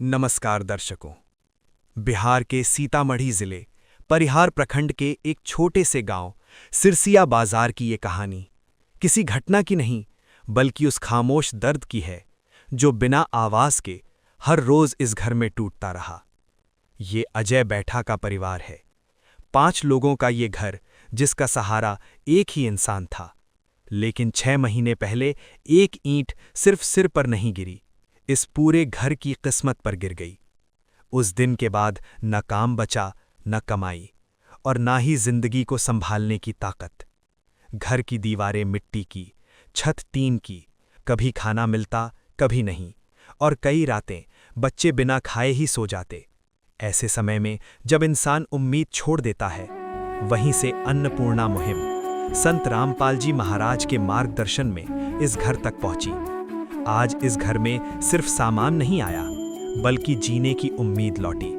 नमस्कार दर्शकों। बिहार के सीतामढ़ी जिले परिहार प्रखंड के एक छोटे से गांव सिरसिया बाजार की ये कहानी किसी घटना की नहीं बल्कि उस खामोश दर्द की है जो बिना आवाज के हर रोज इस घर में टूटता रहा। ये अजय बैठा का परिवार है। 5 लोगों का ये घर जिसका सहारा एक ही इंसान था। लेकिन 6 महीने पहले एक ईंट सिर्फ सिर पर नहीं गिरी, इस पूरे घर की किस्मत पर गिर गई। उस दिन के बाद न काम बचा, न कमाई और ना ही जिंदगी को संभालने की ताकत। घर की दीवारें मिट्टी की, छत टीन की, कभी खाना मिलता कभी नहीं, और कई रातें बच्चे बिना खाए ही सो जाते। ऐसे समय में जब इंसान उम्मीद छोड़ देता है, वहीं से अन्नपूर्णा मुहिम संत रामपाल जी महाराज के मार्गदर्शन में इस घर तक पहुंची। आज इस घर में सिर्फ सामान नहीं आया बल्कि जीने की उम्मीद लौटी।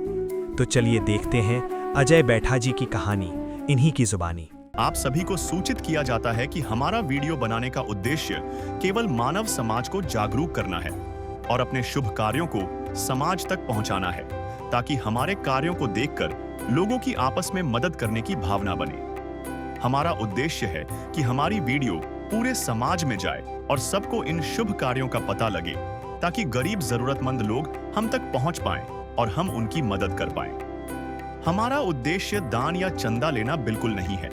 तो चलिए देखते हैं अजय बैठा जी की कहानी इन्हीं की जुबानी। आप सभी को सूचित किया जाता है कि हमारा वीडियो बनाने का उद्देश्य केवल मानव समाज को जागरूक करना है और अपने शुभ कार्यों को समाज तक पहुंचाना है, ताकि हमारे कार्यों को देखकर लोगों की आपस में मदद करने की भावना बने। हमारा उद्देश्य है कि हमारी वीडियो पूरे समाज में जाए और सबको इन शुभ कार्यों का पता लगे, ताकि गरीब जरूरतमंद लोग हम तक पहुंच पाएं और हम उनकी मदद कर पाएं। हमारा उद्देश्य दान या चंदा लेना बिल्कुल नहीं है।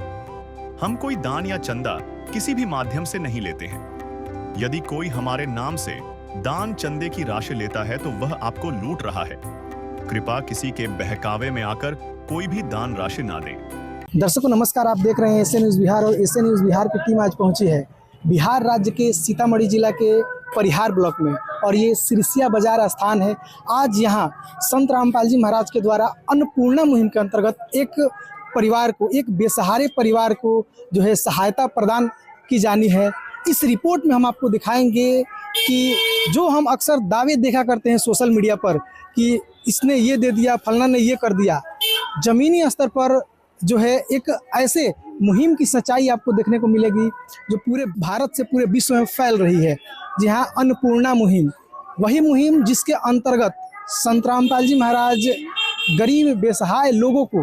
हम कोई दान या चंदा किसी भी माध्यम से नहीं लेते हैं। यदि कोई हमारे नाम से दान चंदे की राशि लेता है तो वह आपको लूट रहा है। कृपया किसी के बहकावे में आकर कोई भी दान राशि ना दें। दर्शकों नमस्कार, आप देख रहे हैं एसए न्यूज़ बिहार और एसए न्यूज़ बिहार की टीम आज पहुंची है बिहार राज्य के सीतामढ़ी जिला के परिहार ब्लॉक में, और ये सिरसिया बाजार स्थान है। आज यहाँ संत रामपाल जी महाराज के द्वारा अन्नपूर्णा मुहिम के अंतर्गत एक परिवार को, एक बेसहारे परिवार को जो है सहायता प्रदान की जानी है। इस रिपोर्ट में हम आपको दिखाएंगे कि जो हम अक्सर दावे देखा करते हैं सोशल मीडिया पर कि इसने ये दे दिया, फलना ने ये कर दिया, जमीनी स्तर पर जो है एक ऐसे मुहिम की सच्चाई आपको देखने को मिलेगी जो पूरे भारत से पूरे विश्व में फैल रही है। जी हाँ, अन्नपूर्णा मुहिम, वही मुहिम जिसके अंतर्गत संत रामपाल जी महाराज गरीब बेसहाय लोगों को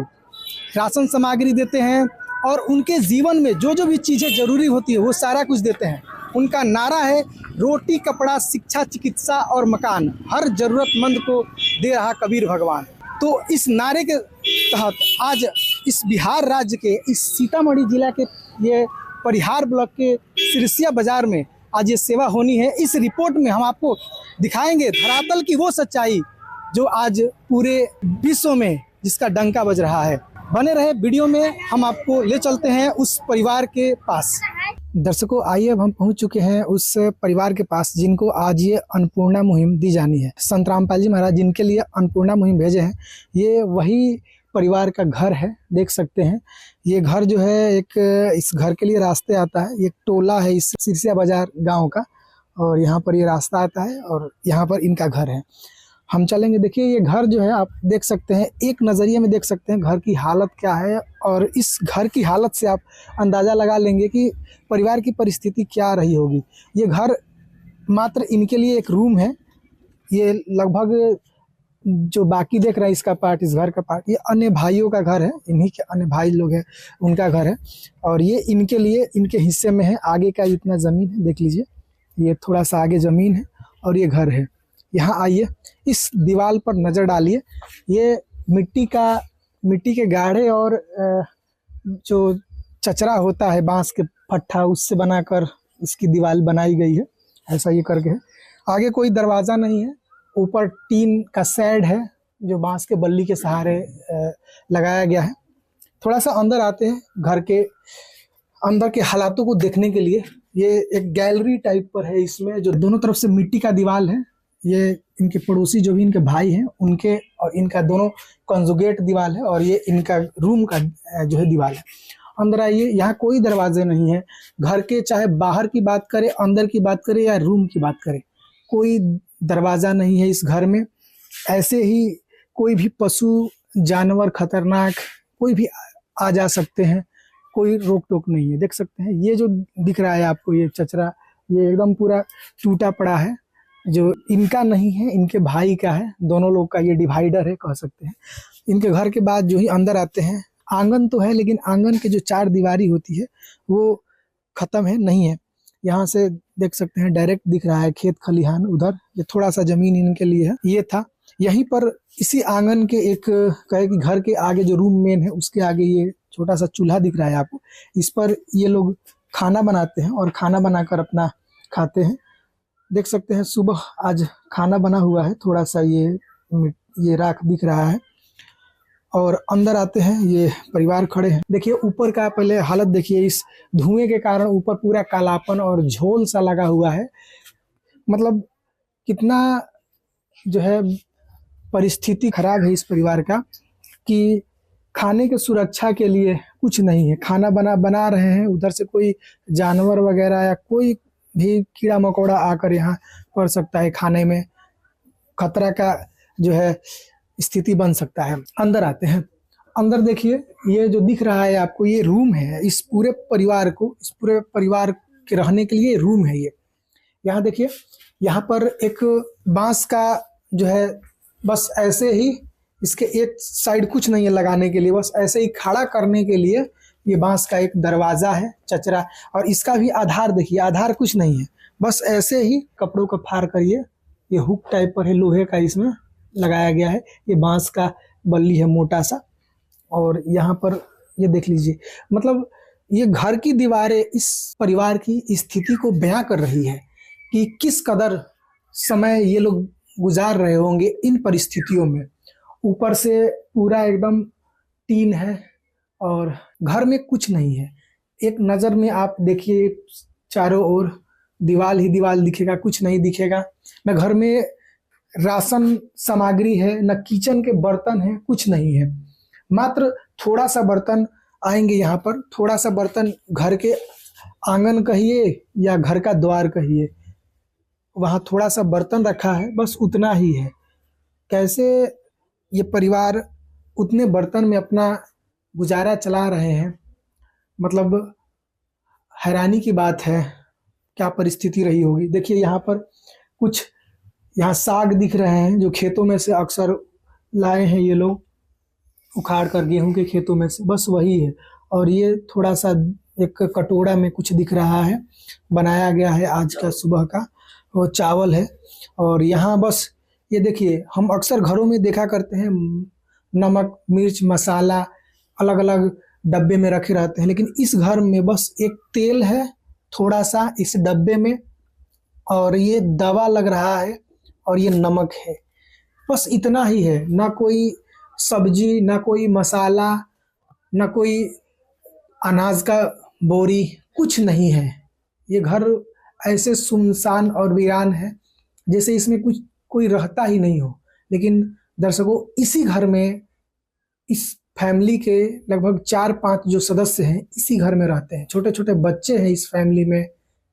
राशन सामग्री देते हैं और उनके जीवन में जो जो भी चीज़ें जरूरी होती है वो सारा कुछ देते हैं। उनका नारा है रोटी कपड़ा शिक्षा चिकित्सा और मकान, हर जरूरतमंद को दे रहा कबीर भगवान। तो इस नारे के तहत आज इस बिहार राज्य के इस सीतामढ़ी जिला के ये परिहार ब्लॉक के सिरसिया बाजार में आज ये सेवा होनी है। इस रिपोर्ट में हम आपको दिखाएंगे धरातल की वो सच्चाई जो आज पूरे विश्व में जिसका डंका बज रहा है। बने रहे वीडियो में, हम आपको ले चलते हैं उस परिवार के पास। दर्शकों आइए, अब हम पहुंच चुके हैं उस परिवार के पास जिनको आज ये अन्नपूर्णा मुहिम दी जानी है। संत रामपाल जी महाराज जिनके लिए अन्नपूर्णा मुहिम भेजे हैं, ये वही परिवार का घर है। देख सकते हैं ये घर जो है, एक इस घर के लिए रास्ते आता है, एक टोला है इस सिरसिया बाजार गांव का, और यहाँ पर ये रास्ता आता है और यहाँ पर इनका घर है। हम चलेंगे। देखिए ये घर जो है आप देख सकते हैं, एक नज़रिए में देख सकते हैं घर की हालत क्या है, और इस घर की हालत से आप अंदाज़ा लगा लेंगे कि परिवार की परिस्थिति क्या रही होगी। ये घर मात्र इनके लिए एक रूम है। ये लगभग जो बाकी देख रहा है इसका पार्ट, इस घर का पार्ट, ये अन्य भाइयों का घर है, इन्हीं के अन्य भाई लोग हैं उनका घर है, और ये इनके लिए इनके हिस्से में है। आगे का इतना ज़मीन है, देख लीजिए, ये थोड़ा सा आगे ज़मीन है और ये घर है। यहाँ आइए, इस दीवार पर नज़र डालिए। ये मिट्टी के गाढ़े और जो चचरा होता है बांस के फट्ठा, उससे बनाकर इसकी दीवार बनाई गई है। ऐसा ये करके है। आगे कोई दरवाज़ा नहीं है, ऊपर टीन का शेड है जो बांस के बल्ली के सहारे लगाया गया है। थोड़ा सा अंदर आते हैं, घर के अंदर के हालातों को देखने के लिए। ये एक गैलरी टाइप पर है, इसमें जो दोनों तरफ से मिट्टी का दीवार है। ये इनके पड़ोसी जो भी इनके भाई हैं उनके और इनका दोनों कंजुगेट दीवार है, और ये इनका रूम का जो है दीवार है। अंदर आइए, यहाँ कोई दरवाजे नहीं है। घर के चाहे बाहर की बात करें, अंदर की बात करें या रूम की बात करें, कोई दरवाज़ा नहीं है इस घर में। ऐसे ही कोई भी पशु जानवर खतरनाक कोई भी आ जा सकते हैं, कोई रोक टोक नहीं है। देख सकते हैं ये जो दिख रहा है आपको, ये चचरा, ये एकदम पूरा टूटा पड़ा है। जो इनका नहीं है, इनके भाई का है। दोनों लोग का ये डिवाइडर है कह सकते हैं। इनके घर के बाद जो ही अंदर आते हैं, आंगन तो है लेकिन आंगन के जो चार दीवारी होती है वो ख़त्म है, नहीं है। यहाँ से देख सकते हैं डायरेक्ट दिख रहा है खेत खलिहान। उधर ये थोड़ा सा ज़मीन इनके लिए है। ये था यहीं पर इसी आंगन के एक कहे कि घर के आगे जो रूम मेन है उसके आगे ये छोटा सा चूल्हा दिख रहा है आपको। इस पर ये लोग खाना बनाते हैं और खाना बनाकर अपना खाते हैं। देख सकते हैं सुबह आज खाना बना हुआ है। थोड़ा सा ये राख दिख रहा है और अंदर आते हैं, ये परिवार खड़े हैं। देखिए ऊपर का पहले हालत देखिए, इस धुएं के कारण ऊपर पूरा कालापन और झोल सा लगा हुआ है। मतलब कितना जो है परिस्थिति खराब है इस परिवार का कि खाने के सुरक्षा के लिए कुछ नहीं है। खाना बना रहे हैं, उधर से कोई जानवर वगैरह या कोई भी कीड़ा मकोड़ा आकर यहाँ पड़ सकता है। खाने में खतरा का जो है स्थिति बन सकता है। अंदर आते हैं। अंदर देखिए ये जो दिख रहा है आपको, ये रूम है। इस पूरे परिवार के रहने के लिए रूम है ये। यहाँ देखिए, यहाँ पर एक बांस का जो है बस ऐसे ही, इसके एक साइड कुछ नहीं है लगाने के लिए, बस ऐसे ही खड़ा करने के लिए ये बांस का एक दरवाज़ा है चचरा। और इसका भी आधार देखिए, आधार कुछ नहीं है, बस ऐसे ही कपड़ों को फाड़ कर ये हुक टाइप पर है, लोहे का इसमें लगाया गया है। ये बांस का बल्ली है मोटा सा। और यहाँ पर ये देख लीजिए, मतलब ये घर की दीवारें इस परिवार की स्थिति को बयां कर रही है कि किस कदर समय ये लोग गुजार रहे होंगे इन परिस्थितियों में। ऊपर से पूरा एकदम टीन है और घर में कुछ नहीं है। एक नज़र में आप देखिए चारों ओर दीवार ही दीवार दिखेगा, कुछ नहीं दिखेगा। न घर में राशन सामग्री है, न किचन के बर्तन है, कुछ नहीं है। मात्र थोड़ा सा बर्तन आएंगे यहाँ पर, थोड़ा सा बर्तन घर के आंगन कहिए या घर का द्वार कहिए, वहाँ थोड़ा सा बर्तन रखा है, बस उतना ही है। कैसे ये परिवार उतने बर्तन में अपना गुजारा चला रहे हैं, मतलब हैरानी की बात है। क्या परिस्थिति रही होगी। देखिए यहाँ पर कुछ यहाँ साग दिख रहे हैं जो खेतों में से अक्सर लाए हैं ये लोग उखाड़ कर, गेहूं के खेतों में से, बस वही है। और ये थोड़ा सा एक कटोरा में कुछ दिख रहा है, बनाया गया है आज का सुबह का, वो चावल है। और यहाँ बस ये देखिए, हम अक्सर घरों में देखा करते हैं नमक मिर्च मसाला अलग अलग डब्बे में रखे रहते हैं, लेकिन इस घर में बस एक तेल है थोड़ा सा इस डब्बे में, और ये दवा लग रहा है, और ये नमक है, बस इतना ही है। ना कोई सब्जी, ना कोई मसाला, ना कोई अनाज का बोरी, कुछ नहीं है। ये घर ऐसे सुनसान और वीरान है जैसे इसमें कुछ कोई रहता ही नहीं हो। लेकिन दर्शकों, इसी घर में इस फैमिली के लगभग 4-5 जो सदस्य हैं इसी घर में रहते हैं। छोटे छोटे बच्चे हैं इस फैमिली में,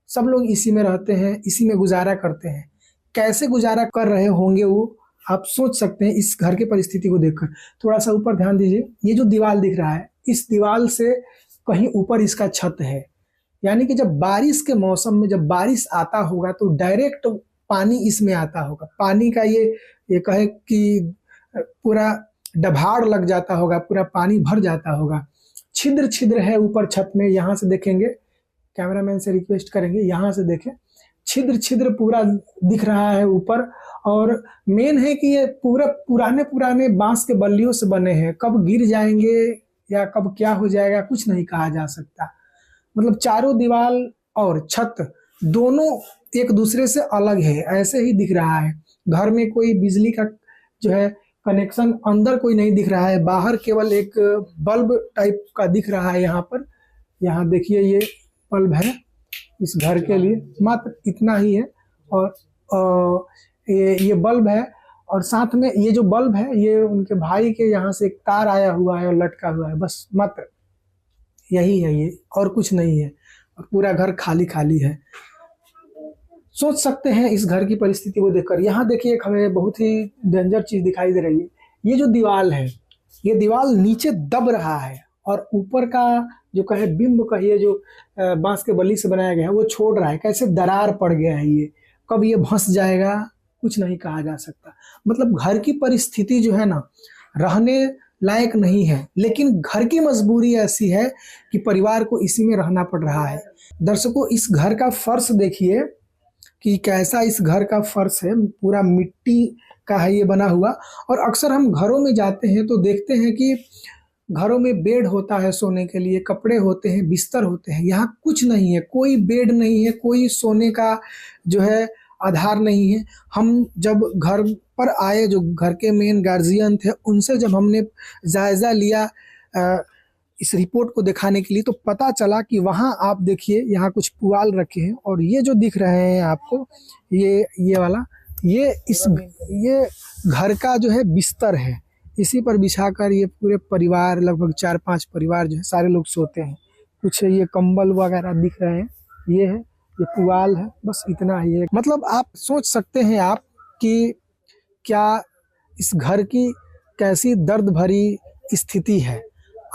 सब लोग इसी में रहते हैं, इसी में गुजारा करते हैं। कैसे गुजारा कर रहे होंगे वो आप सोच सकते हैं इस घर की परिस्थिति को देखकर। थोड़ा सा ऊपर ध्यान दीजिए, ये जो दीवार दिख रहा है, इस दीवार से कहीं ऊपर इसका छत है। यानी कि जब बारिश के मौसम में जब बारिश आता होगा तो डायरेक्ट पानी इसमें आता होगा। पानी का ये कहे कि पूरा डभाड़ लग जाता होगा, पूरा पानी भर जाता होगा। छिद्र छिद्र है ऊपर छत में, यहाँ से देखेंगे, कैमरामैन से रिक्वेस्ट करेंगे यहाँ से देखें, छिद्र छिद्र पूरा दिख रहा है ऊपर। और मेन है कि ये पूरा पुराने बांस के बल्लियों से बने हैं, कब गिर जाएंगे या कब क्या हो जाएगा कुछ नहीं कहा जा सकता। मतलब चारों दीवार और छत दोनों एक दूसरे से अलग है, ऐसे ही दिख रहा है। घर में कोई बिजली का जो है कनेक्शन अंदर कोई नहीं दिख रहा है, बाहर केवल एक बल्ब टाइप का दिख रहा है। यहाँ पर, यहाँ देखिए ये बल्ब है इस घर के लिए, मात्र इतना ही है। और ये बल्ब है, और साथ में ये जो बल्ब है ये उनके भाई के यहाँ से एक तार आया हुआ है और लटका हुआ है, बस मात्र यही है ये, और कुछ नहीं है। और पूरा घर खाली खाली है। सोच सकते हैं इस घर की परिस्थिति को देखकर। यहाँ देखिए एक हमें बहुत ही डेंजर चीज दिखाई दे रही है। ये जो दीवार है, ये दीवार नीचे दब रहा है, और ऊपर का जो बिंब कहिए जो बांस के बल्ली से बनाया गया है वो छोड़ रहा है। कैसे दरार पड़ गया है ये, कब ये धंस जाएगा कुछ नहीं कहा जा सकता। मतलब घर की परिस्थिति जो है ना रहने लायक नहीं है, लेकिन घर की मजबूरी ऐसी है कि परिवार को इसी में रहना पड़ रहा है। दर्शकों, इस घर का फर्श देखिए कि कैसा इस घर का फर्श है, पूरा मिट्टी का है ये बना हुआ। और अक्सर हम घरों में जाते हैं तो देखते हैं कि घरों में बेड होता है सोने के लिए, कपड़े होते हैं, बिस्तर होते हैं। यहाँ कुछ नहीं है, कोई बेड नहीं है, कोई सोने का जो है आधार नहीं है। हम जब घर पर आए, जो घर के मेन गार्जियन थे, उनसे जब हमने जायज़ा लिया इस रिपोर्ट को दिखाने के लिए, तो पता चला कि वहाँ आप देखिए यहाँ कुछ पुआल रखे हैं, और ये जो दिख रहे हैं आपको, ये वाला, ये घर का जो है बिस्तर है। इसी पर बिछाकर ये पूरे परिवार, लगभग 4-5 परिवार जो है सारे लोग सोते हैं। कुछ ये कंबल वगैरह दिख रहे हैं, ये है, ये पुआल है, बस इतना ही है। मतलब आप सोच सकते हैं आप कि क्या इस घर की कैसी दर्द भरी स्थिति है।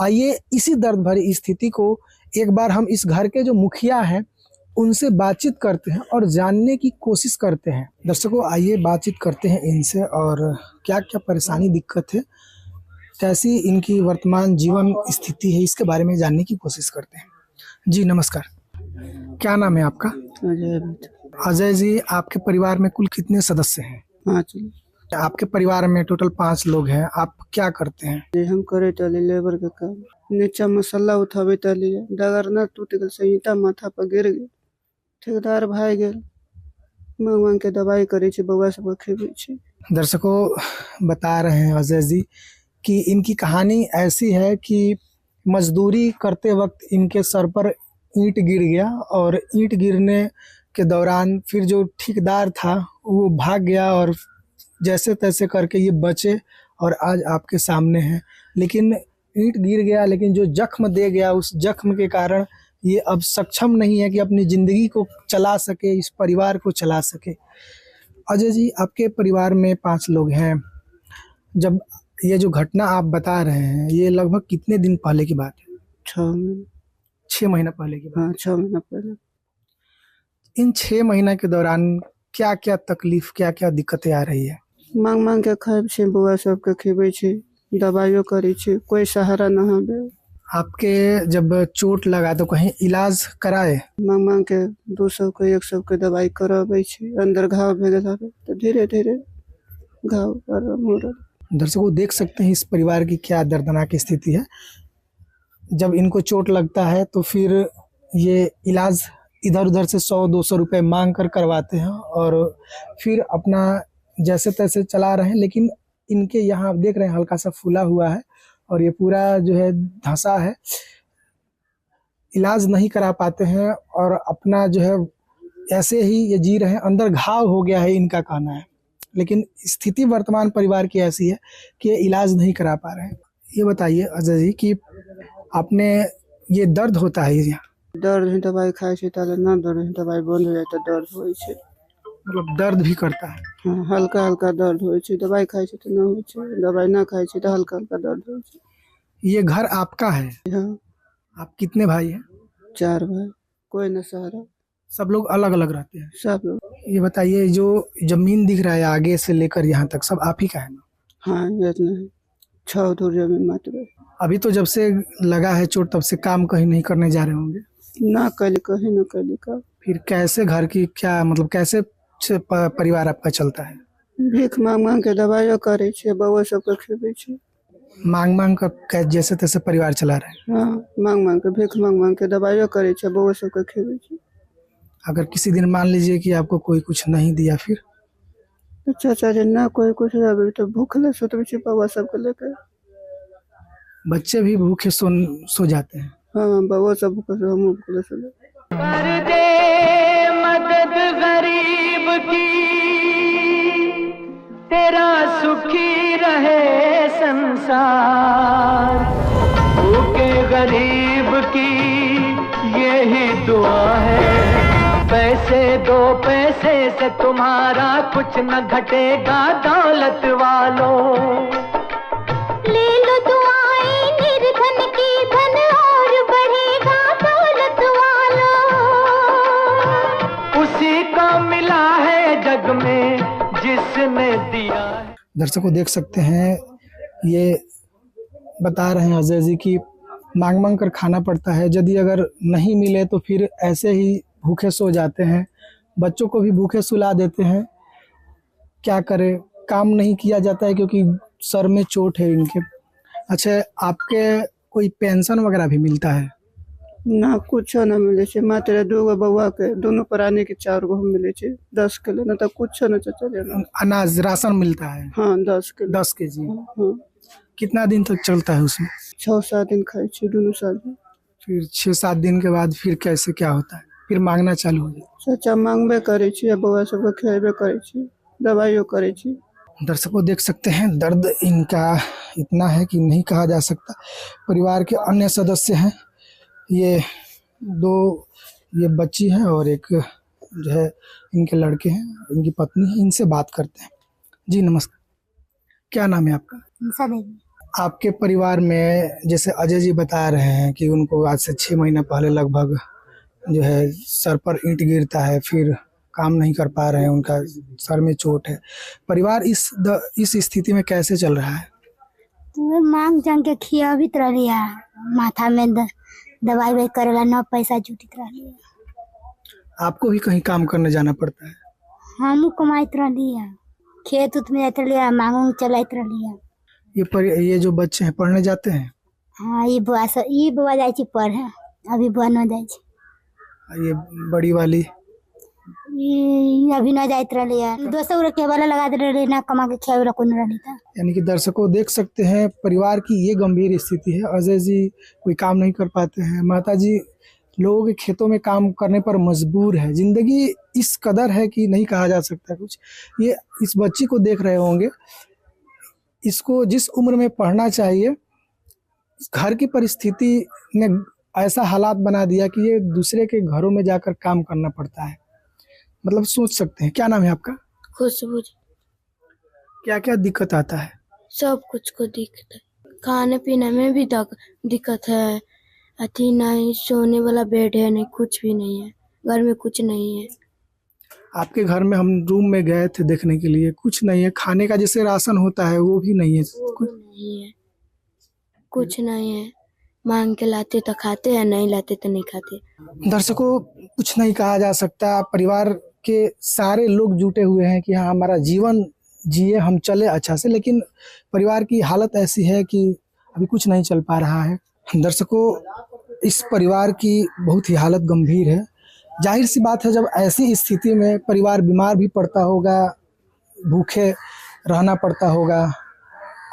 आइए इसी दर्द भरी स्थिति को एक बार हम इस घर के जो मुखिया हैं उनसे बातचीत करते हैं और जानने की कोशिश करते हैं। दर्शकों, आइए बातचीत करते हैं इनसे, और क्या क्या परेशानी, दिक्कत है, कैसी इनकी वर्तमान जीवन स्थिति है, इसके बारे में जानने की कोशिश करते हैं। जी नमस्कार, क्या नाम है आपका? अजय जी, आपके परिवार में कुल कितने सदस्य हैं? 5। आपके परिवार में टोटल 5 लोग हैं। आप क्या करते हैं? हम करे तली लेबर के काम, नीचा मसाला उठावे तली, डगर न टूट गल से ईटा माथा पर गिर गए, ठेकेदार भाई गेल, मांग मांग के दवाई करे छे, बउआ सब खेबे छे। दर्शकों, बता रहे हैं अजय जी कि इनकी कहानी ऐसी है कि मजदूरी करते वक्त इनके सर पर ईंट गिर गया, और ईंट गिरने के दौरान फिर जो ठेकेदार था वो भाग गया, और जैसे तैसे करके ये बचे और आज आपके सामने हैं। लेकिन ईंट गिर गया, लेकिन जो जख्म दे गया, उस जख्म के कारण ये अब सक्षम नहीं है कि अपनी ज़िंदगी को चला सके, इस परिवार को चला सके। अजय जी, आपके परिवार में 5 लोग हैं। जब ये जो घटना आप बता रहे हैं, ये लगभग कितने दिन पहले की बात है? 6 महीना पहले की बात। हाँ, 6 महीना पहले। इन 6 महीना के दौरान क्या क्या तकलीफ, क्या क्या दिक्कतें आ रही है? मांग मांग के खाए छे, बउआ सबके खेबे छे, दवाइयो करे छे, कोई सहारा न हबे। आपके जब चोट लगा तो कहीं इलाज कराए? मांग मांग के 200 के 100 के दवाई करावे छे, अंदर घाव भे गेल हबे तो धीरे धीरे घाव आराम हो रहा। दर्शकों, देख सकते हैं इस परिवार की क्या दर्दनाक स्थिति है। जब इनको चोट लगता है तो फिर ये इलाज इधर उधर से 100-200 रुपये मांग कर करवाते हैं, और फिर अपना जैसे तैसे चला रहे हैं। लेकिन इनके यहाँ आप देख रहे हैं हल्का सा फूला हुआ है, और ये पूरा जो है धंसा है, इलाज नहीं करा पाते हैं, और अपना जो है ऐसे ही ये जी रहे हैं। अंदर घाव हो गया है इनका कहना है, लेकिन स्थिति वर्तमान परिवार की ऐसी है कि ये इलाज नहीं करा पा रहे हैं। ये बताइए अजय जी कि आपने ये दर्द होता है यहाँ? दर्द है दवाई खाए छे ताले ना, दर्द है दवाई बंद हो जाए तो दर्द होय छे। मतलब दर्द भी करता है? हाँ, हल्का हल्का दर्द होय छे, दवाई खाए छे तो ना होय छे, दवाई ना खाए छे तो हल्का हल्का दर्द होय छे। ये घर आपका है? हाँ। आप कितने भाई हैं? 4 भाई, कोई न सहारा, सब लोग अलग अलग रहते हैं? सब लोग। ये बताइए, जो जमीन दिख रहा है आगे से लेकर यहाँ तक, सब आप ही का है ना? हाँ, इतना है, 6 धुर जमीन मात्र। अभी तो जब से लगा है चोट तब से काम कहीं नहीं करने जा रहे होंगे? ना कल कहीं न कल का। फिर कैसे घर की, क्या मतलब कैसे परिवार आपका चलता है? भीख मांग मांग के दवाइयो करे छे, बउआ सबके खेबे छे। मांग मांग कर जैसे तैसे परिवार चला रहे हैं? हाँ, मांग मांग के, भीख मांग मांग के दवाइयो करे छे, बउआ सबके खेबे छे। अगर किसी दिन मान लीजिए कि आपको कोई कुछ नहीं दिया, फिर? तो चाचा जी ना कोई कुछ रहे तो भूखले सुतबे छे, बउआ सबके लेके। बच्चे भी भूखे सो जाते हैं? हाँ, बउआ सब भूखे, हम भूखले सो जाते। कर दे मदद गरीब की, तेरा सुखी रहे संसार। भूखे गरीब की यही दुआ है, पैसे 2 पैसे से तुम्हारा कुछ न घटेगा दौलत वालों। ले लो दुआएं निर्धन की, धन और बढ़ेगा दौलत वालों। उसी को मिला है दर्शकों देख सकते हैं, ये बता रहे हैं अजय जी कि मांग मांग कर खाना पड़ता है, यदि अगर नहीं मिले तो फिर ऐसे ही भूखे सो जाते हैं, बच्चों को भी भूखे सुला देते हैं। क्या करें, काम नहीं किया जाता है क्योंकि सर में चोट है इनके। अच्छा, आपके कोई पेंशन वगैरह भी मिलता है? ना कुछ न मिले छे, मात्र 2 बउआ के दोनों प्राणी के 4 गो मिले छे 10 किलो, ना तो कुछ न चले ना। अनाज राशन मिलता है? हाँ 10 किलो। 10 केजी। हाँ कितना दिन तक चलता है उसमें? 6-7 दिन खाए छे दोनों साल में। फिर 6-7 दिन के बाद फिर कैसे क्या होता है? फिर मांगना चालू हो जाता चाचा मांगबे करे छे, बउआ सबके खिलाबे करे छे, दवाइयो करे छे। है। दर्शकों देख सकते हैं, दर्द इनका इतना है कि नहीं कहा जा सकता। परिवार के अन्य सदस्य हैं, ये 2 ये बच्ची है और एक जो है इनके लड़के हैं, इनकी पत्नी है। इनसे बात करते हैं। जी नमस्कार, क्या नाम है आपका? आपके परिवार में जैसे अजय जी बता रहे हैं कि उनको आज से 6 महीना पहले लगभग जो है सर पर ईंट गिरता है, फिर काम नहीं कर पा रहे हैं, उनका सर में चोट है। परिवार इस स्थिति में कैसे चल रहा है? तो मांग जान के खिया भी तरह लिया, माथा में दवाई वही करेला, न पैसा जुटित रह लिया। आपको भी कहीं काम करने जाना पड़ता है? हम कमाइत रह लिया, खेत उत में जाते लिया, मांग चलाइत रह लिया। ये जो बच्चे हैं पढ़ने जाते हैं? हाँ, ये बुआ जाए छी पढ़े, अभी बुआ न जाए छी। ये बड़ी वाली? ये अभी न जाइत रह लिया, 200 रुपया वाला लगा दे रहे ना, कमा के खिया वाला कौन रही था। यानी कि दर्शकों देख सकते हैं, परिवार की ये गंभीर स्थिति है। अजय जी कोई काम नहीं कर पाते हैं, माता जी लोगों के खेतों में काम करने पर मजबूर है। जिंदगी इस कदर है कि नहीं कहा जा सकता कुछ। ये इस बच्ची को देख रहे होंगे, इसको जिस उम्र में पढ़ना चाहिए, घर की परिस्थिति ने ऐसा हालात बना दिया कि ये दूसरे के घरों में जाकर काम करना पड़ता है। मतलब सोच सकते हैं। क्या नाम है आपका? खुशबू। क्या क्या दिक्कत आता है? सब कुछ को दिक्कत है, खाने पीने में भी दिक्कत है, अति नहीं सोने वाला बेड है, नहीं कुछ भी नहीं है, घर में कुछ नहीं है। आपके घर में हम रूम में गए थे देखने के लिए, कुछ नहीं है, खाने का जैसे राशन होता है वो भी नहीं है, नहीं है, कुछ नहीं है, मांग के लाते तो खाते हैं, नहीं लाते तो नहीं खाते। दर्शकों कुछ नहीं कहा जा सकता। परिवार के सारे लोग जुटे हुए हैं कि हाँ हमारा जीवन जिए, हम चले अच्छा से, लेकिन परिवार की हालत ऐसी है कि अभी कुछ नहीं चल पा रहा है। दर्शकों इस परिवार की बहुत ही हालत गंभीर है। जाहिर सी बात है, जब ऐसी स्थिति में परिवार बीमार भी पड़ता होगा, भूखे रहना पड़ता होगा।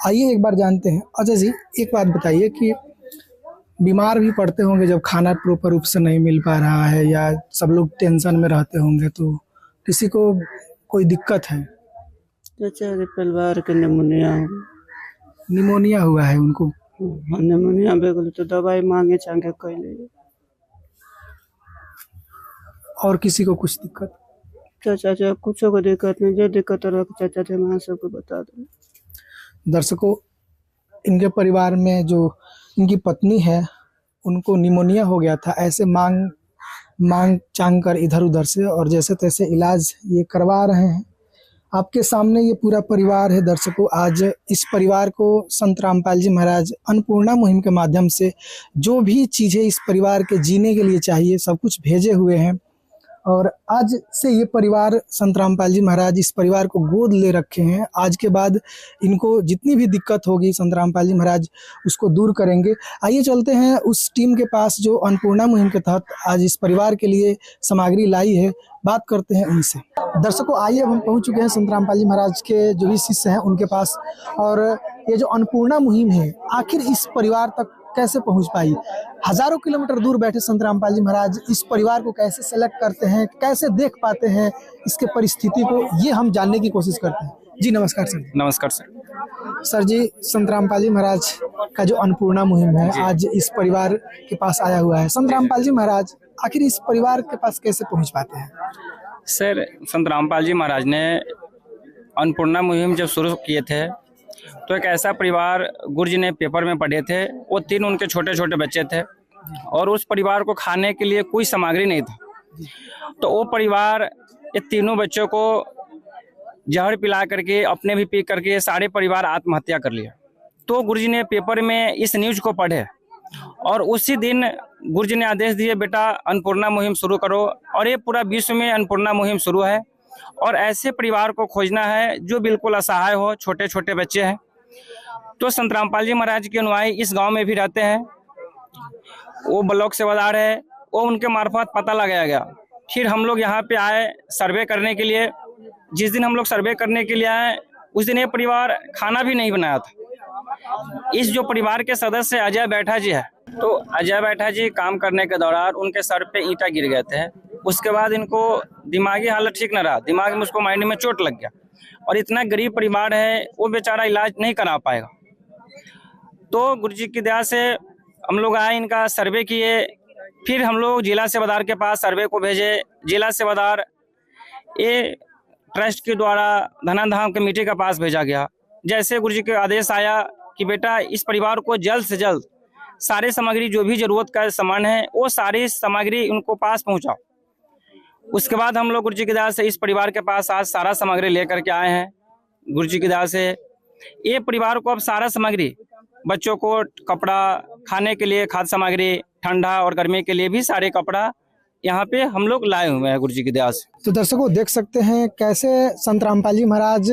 आइए एक बार जानते हैं। अजय जी एक बात बताइए कि बीमार भी पड़ते होंगे जब खाना प्रॉपर रूप से नहीं मिल पा रहा है, या सब लोग टेंशन में रहते होंगे, तो किसी को कोई दिक्कत है? चाचा के परिवार के निमोनिया हुआ है उनको? निमोनिया बेगल तो दवाई मांगे चांगे कैले। और किसी को कुछ दिक्कत? चाचा कुछ को दिक्कत नहीं, जो दिक्कत रहा चाचा थे वहाँ सबको बता दो। दर्शकों इनके परिवार में जो इनकी पत्नी है, उनको निमोनिया हो गया था। ऐसे मांग चांग कर इधर उधर से और जैसे तैसे इलाज ये करवा रहे हैं। आपके सामने ये पूरा परिवार है। दर्शकों आज इस परिवार को संत रामपाल जी महाराज अन्नपूर्णा मुहिम के माध्यम से जो भी चीज़ें इस परिवार के जीने के लिए चाहिए सब कुछ भेजे हुए हैं, और आज से ये परिवार संत रामपाल जी महाराज इस परिवार को गोद ले रखे हैं। आज के बाद इनको जितनी भी दिक्कत होगी संत रामपाल जी महाराज उसको दूर करेंगे। आइए चलते हैं उस टीम के पास जो अन्नपूर्णा मुहिम के तहत आज इस परिवार के लिए सामग्री लाई है, बात करते हैं उनसे। दर्शकों आइए हम पहुंच चुके हैं संत रामपाल जी महाराज के जो भी शिष्य हैं उनके पास, और ये जो अन्नपूर्णा मुहिम है आखिर इस परिवार तक कैसे पहुंच पाई। हजारों किलोमीटर दूर बैठे संत रामपाल जी महाराज इस परिवार को कैसे सेलेक्ट करते हैं, कैसे देख पाते हैं इसके परिस्थिति को, ये हम जानने की कोशिश करते हैं। जी नमस्कार सर। नमस्कार सर। सर जी, संत रामपाल जी महाराज का जो अन्नपूर्णा मुहिम है आज इस परिवार के पास आया हुआ है, संत रामपाल जी महाराज आखिर इस परिवार के पास कैसे पहुंच पाते हैं? सर संत रामपाल जी महाराज ने अन्नपूर्णा मुहिम जब शुरू किए थे तो एक ऐसा परिवार, गुरुजी ने पेपर में पढ़े थे, वो 3 उनके छोटे छोटे बच्चे थे और उस परिवार को खाने के लिए कोई सामग्री नहीं था। तो वो परिवार ये तीनों बच्चों को जहर पिला करके अपने भी पी करके सारे परिवार आत्महत्या कर लिया। तो गुरुजी ने पेपर में इस न्यूज को पढ़े और उसी दिन गुरुजी ने आदेश दिए, बेटा अन्नपूर्णा मुहिम शुरू करो। और ये पूरा विश्व में अन्नपूर्णा मुहिम शुरू है और ऐसे परिवार को खोजना है जो बिल्कुल असहाय हो, छोटे छोटे बच्चे हैं। तो संत रामपाल जी महाराज के अनुयायी इस गांव में भी रहते हैं, वो ब्लॉक सेवादार है, वो उनके मार्फत पता लगाया गया। फिर हम लोग यहाँ पे आए सर्वे करने के लिए। जिस दिन हम लोग सर्वे करने के लिए आए उस दिन ये परिवार खाना भी नहीं बनाया था। इस जो परिवार के सदस्य अजय बैठा जी है, तो अजय बैठा जी काम करने के दौरान उनके सर पे ईंटा गिर गए थे। उसके बाद इनको दिमागी हालत ठीक न रहा, दिमाग में उसको माइंड में चोट लग गया और इतना गरीब परिवार है वो बेचारा इलाज नहीं करा पाएगा। तो गुरुजी की दया से हम लोग आए, इनका सर्वे किए। फिर हम लोग जिला सेवादार के पास सर्वे को भेजे। जिला सेवादार ये ट्रस्ट के द्वारा धनाधाम कमेटी के पास भेजा गया। जैसे गुरुजी के आदेश आया कि बेटा इस परिवार को जल्द से जल्द सारे सामग्री जो भी जरूरत का सामान है वो सारी सामग्री उनको पास पहुंचाओ। उसके बाद हम लोग गुरुजी की दया से इस परिवार के पास आज सारा सामग्री लेकर के आए हैं। गुरुजी की दया से ये परिवार को अब सारा सामग्री, बच्चों को कपड़ा, खाने के लिए खाद्य सामग्री, ठंडा और गर्मी के लिए भी सारे कपड़ा यहाँ पे हम लोग लाए हुए हैं गुरुजी की दया से। तो दर्शकों देख सकते हैं कैसे संत रामपाल जी महाराज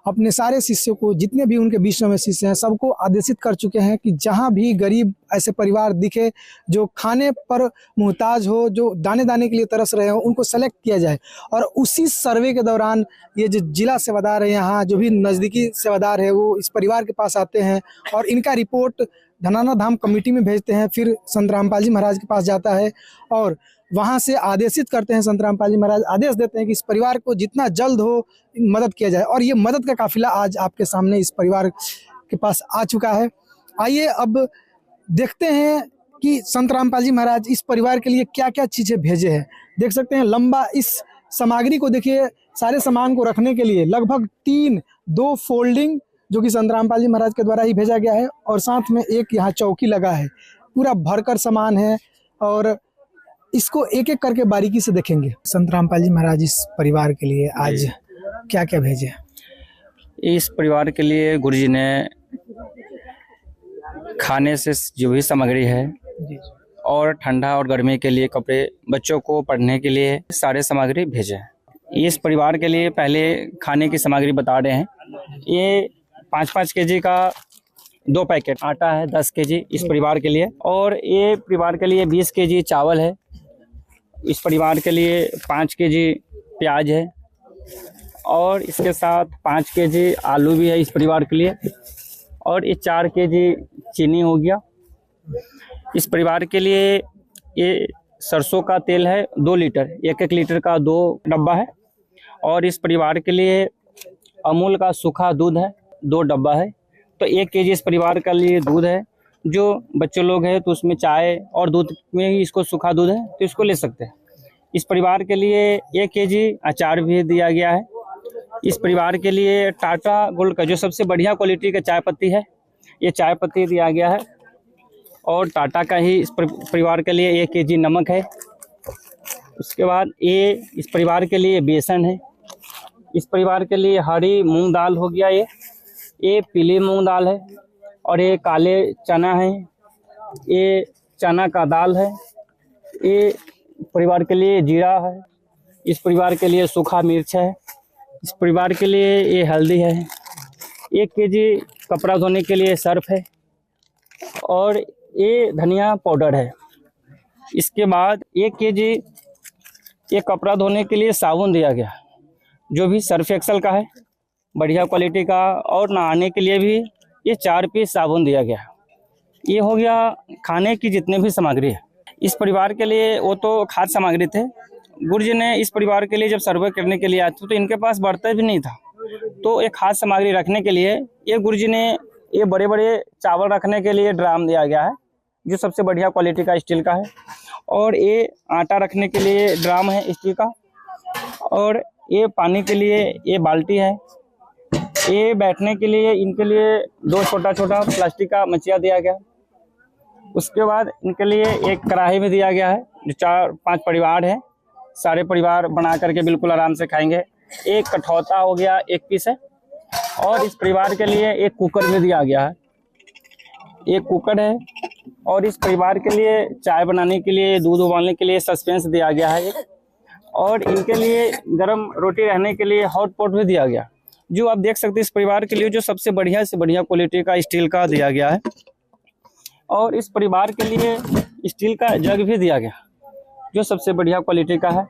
अपने सारे शिष्यों को, जितने भी उनके विश्व में शिष्य हैं, सबको आदेशित कर चुके हैं कि जहां भी गरीब ऐसे परिवार दिखे जो खाने पर मुहताज हो, जो दाने दाने के लिए तरस रहे हो, उनको सेलेक्ट किया जाए। और उसी सर्वे के दौरान ये जो जिला सेवादार है, यहाँ जो भी नज़दीकी सेवादार है, वो इस परिवार के पास आते हैं और इनका रिपोर्ट धनाधाम कमेटी में भेजते हैं। फिर संत रामपाल जी महाराज के पास जाता है और वहां से आदेशित करते हैं, संत रामपाल जी महाराज आदेश देते हैं कि इस परिवार को जितना जल्द हो मदद किया जाए। और ये मदद का काफिला आज आपके सामने इस परिवार के पास आ चुका है। आइए अब देखते हैं कि संत रामपाल जी महाराज इस परिवार के लिए क्या क्या चीजें भेजे हैं। देख सकते हैं लंबा इस सामग्री को देखिए, सारे सामान को रखने के लिए लगभग 2 फोल्डिंग जो कि संत रामपाल जी महाराज के द्वारा ही भेजा गया है, और साथ में एक यहाँ चौकी लगा है। पूरा भरकर सामान है और इसको एक एक करके बारीकी से देखेंगे। संत रामपाल जी महाराज इस परिवार के लिए आज क्या क्या भेजे? इस परिवार के लिए गुरुजी ने खाने से जो भी सामग्री है और ठंडा और गर्मी के लिए कपड़े, बच्चों को पढ़ने के लिए सारे सामग्री भेजे हैं। इस परिवार के लिए पहले खाने की सामग्री बता रहे हैं। ये 5-5 केजी का 2 पैकेट आटा है, 10 केजी इस परिवार के लिए, और ये परिवार के लिए 20 केजी चावल है। इस परिवार के लिए 5 केजी प्याज है और इसके साथ 5 केजी आलू भी है इस परिवार के लिए, और ये 4 केजी चीनी हो गया। इस परिवार के लिए ये सरसों का तेल है 2 लीटर, 1-1 लीटर का 2 डब्बा है, और इस परिवार के लिए अमूल का सूखा दूध है 2 डब्बा है। तो 1 केजी इस परिवार के लिए दूध है। जो बच्चे लोग हैं तो उसमें चाय और दूध में ही इसको सूखा दूध है तो इसको ले सकते हैं। इस परिवार के लिए 1 केजी अचार भी दिया गया है। इस परिवार के लिए टाटा गोल्ड का जो सबसे बढ़िया क्वालिटी का चाय पत्ती है, ये चाय पत्ती दिया गया है, और टाटा का ही इस परिवार के लिए 1 केजी नमक है। उसके बाद ये इस परिवार के लिए बेसन है। इस परिवार के लिए हरी मूंग दाल हो गया, ये पीली मूंग दाल है, और ये काले चना है, ये चना का दाल है। ये परिवार के लिए जीरा है। इस परिवार के लिए सूखा मिर्च है। इस परिवार के लिए ये हल्दी है। 1 केजी कपड़ा धोने के लिए सर्फ है, और ये धनिया पाउडर है। इसके बाद 1 केजी ये कपड़ा धोने के लिए साबुन दिया गया, जो भी सर्फ एक्सल का है, बढ़िया क्वालिटी का, और नहाने के लिए भी ये 4 पीस साबुन दिया गया। ये हो गया खाने की जितने भी सामग्री है। इस परिवार के लिए वो तो खाद्य सामग्री थे। गुरुजी ने इस परिवार के लिए जब सर्वे करने के लिए आए थे तो इनके पास बर्तन भी नहीं था, तो एक खाद्य सामग्री रखने के लिए ये गुरुजी ने ये बड़े बड़े चावल रखने के लिए ड्राम दिया गया है, जो सबसे बढ़िया क्वालिटी का स्टील का है, और ये आटा रखने के लिए ड्राम है स्टील का, और ये पानी के लिए ये बाल्टी है। ये बैठने के लिए इनके लिए 2 छोटा छोटा प्लास्टिक का मचिया दिया गया। उसके बाद इनके लिए एक कढ़ाई भी दिया गया है। जो 4-5 परिवार है, सारे परिवार बना करके बिल्कुल आराम से खाएंगे। एक कठौता हो गया 1 पीस है, और इस परिवार के लिए एक कुकर भी दिया गया है, एक कुकर है। और इस परिवार के लिए चाय बनाने के लिए, दूध उबालने के लिए सस्पेंस दिया गया है एक, और इनके लिए गरम रोटी रहने के लिए हॉट पॉट भी दिया गया, जो आप देख सकते हैं इस परिवार के लिए जो सबसे बढ़िया से बढ़िया क्वालिटी का स्टील का दिया गया है। और इस परिवार के लिए स्टील का जग भी दिया गया, जो सबसे बढ़िया क्वालिटी का है।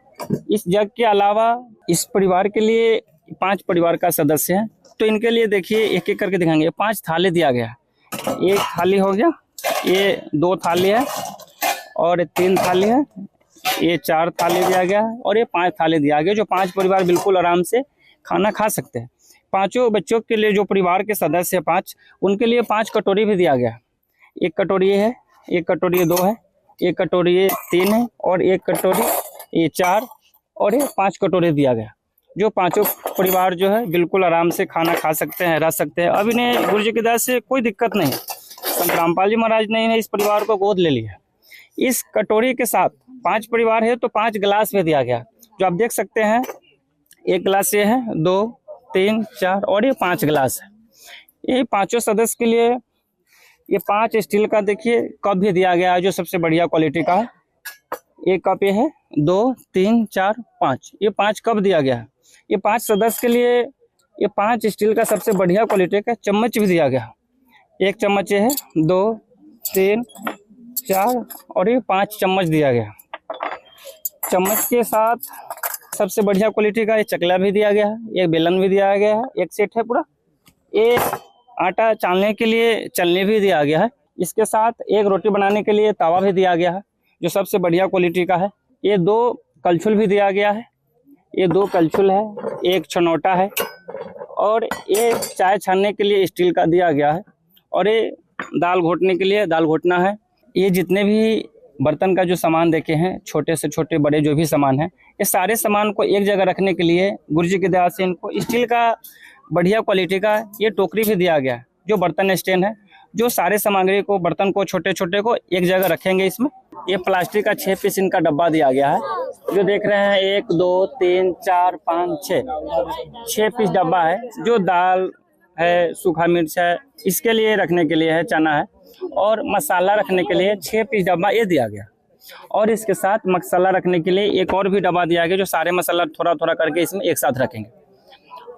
इस जग के अलावा इस परिवार के लिए 5 परिवार का सदस्य है, तो इनके लिए देखिए एक एक करके दिखाएंगे। 5 थाली दिया गया, एक थाली हो गया, ये 2 थाली है, और 3 थाली है, ये 4 थाली दिया गया है, और ये 5 थाली दिया गया, जो 5 परिवार बिल्कुल आराम से खाना खा सकते हैं। 5 बच्चों के लिए जो परिवार के सदस्य है 5, उनके लिए 5 कटोरी भी दिया गया। एक कटोरी है, एक कटोरी 2 है, एक कटोरी 3 है, और एक कटोरी 4, और ये 5 कटोरी दिया गया, जो 5 परिवार जो है बिल्कुल आराम से खाना खा सकते हैं, रह सकते हैं। अब इन्हें गुरु जी की दया से कोई दिक्कत नहीं। संत रामपाल जी महाराज ने इस परिवार को गोद ले लिया। इस कटोरी के साथ 5 परिवार है तो 5 गिलास भी दिया गया, जो आप देख सकते हैं। एक गिलास ये है, 2, 3, 4, और ये 5 गिलास है। ये 5 सदस्य के लिए ये 5 स्टील का देखिए कप भी दिया गया है, जो सबसे बढ़िया क्वालिटी का है। एक कप ये है, 2, 3, 4, 5, ये 5 कप दिया गया है। ये 5 सदस्य के लिए ये 5 स्टील का सबसे बढ़िया क्वालिटी का चम्मच भी दिया गया। एक चम्मच ये है, 2, 3, 4, और ये 5 चम्मच दिया गया। चम्मच के साथ सबसे बढ़िया क्वालिटी का ये चकला भी दिया गया है, एक बेलन भी दिया गया है, एक सेट है पूरा। ये आटा चालने के लिए चलनी भी दिया गया है। इसके साथ एक रोटी बनाने के लिए तवा भी दिया गया है, जो सबसे बढ़िया क्वालिटी का है। ये 2 कलछुल भी दिया गया है, ये 2 कलछुल है, एक छनौटा है, और ये चाय छानने के लिए स्टील का दिया गया है, और ये दाल घोटने के लिए दाल घोटना है। ये जितने भी बर्तन का जो सामान देखे हैं, छोटे से छोटे बड़े जो भी सामान है, ये सारे सामान को एक जगह रखने के लिए गुरु जी की दया से इनको स्टील का बढ़िया क्वालिटी का ये टोकरी भी दिया गया है, जो बर्तन स्टैंड है, जो सारे सामग्री को, बर्तन को, छोटे छोटे को एक जगह रखेंगे इसमें। ये प्लास्टिक का 6 पीस इनका डब्बा दिया गया है, जो देख रहे हैं 1, 2, 3, 4, 5, 6 पीस डब्बा है, जो दाल है, सूखा मिर्च है, इसके लिए रखने के लिए है, चना है, और मसाला रखने के लिए 6 पीस डब्बा ये दिया गया। और इसके साथ मसाला रखने के लिए एक और भी डब्बा दिया गया, जो सारे मसाला थोड़ा थोड़ा करके इसमें एक साथ रखेंगे।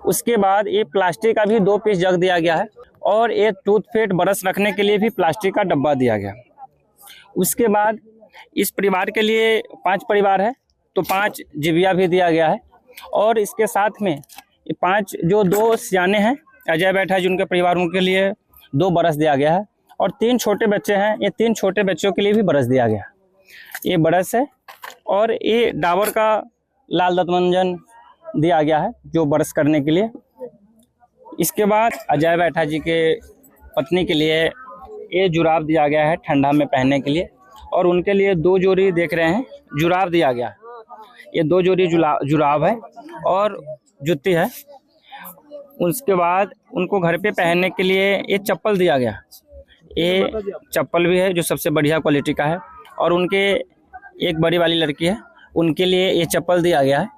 उसके बाद ये प्लास्टिक का भी 2 पीस जग दिया गया है, और एक टूथपेस्ट ब्रश रखने के लिए भी प्लास्टिक का डब्बा दिया गया। उसके बाद इस परिवार के लिए 5 परिवार है तो 5 जिबिया भी दिया गया है, और इसके साथ में ये 5 जो 2 सियाने हैं, अजय बैठा है, जिनके परिवारों के लिए 2 ब्रश दिया गया है, और 3 छोटे बच्चे हैं, ये 3 छोटे बच्चों के लिए भी ब्रश दिया गया। ये ब्रश है, और ये डाबर का लाल दंतमंजन दिया गया है, जो ब्रश करने के लिए। इसके बाद अजय बैठा जी के पत्नी के लिए ये जुराब दिया गया है, ठंडा में पहनने के लिए, और उनके लिए 2 जोड़ी देख रहे हैं जुराब दिया गया। ये 2 जोड़ी जुराब है और जूती है। उसके बाद उनको घर पे पहनने के लिए ये चप्पल दिया गया। ये चप्पल भी है, जो सबसे बढ़िया क्वालिटी का है, और उनके एक बड़ी वाली लड़की है, उनके लिए ये चप्पल दिया गया है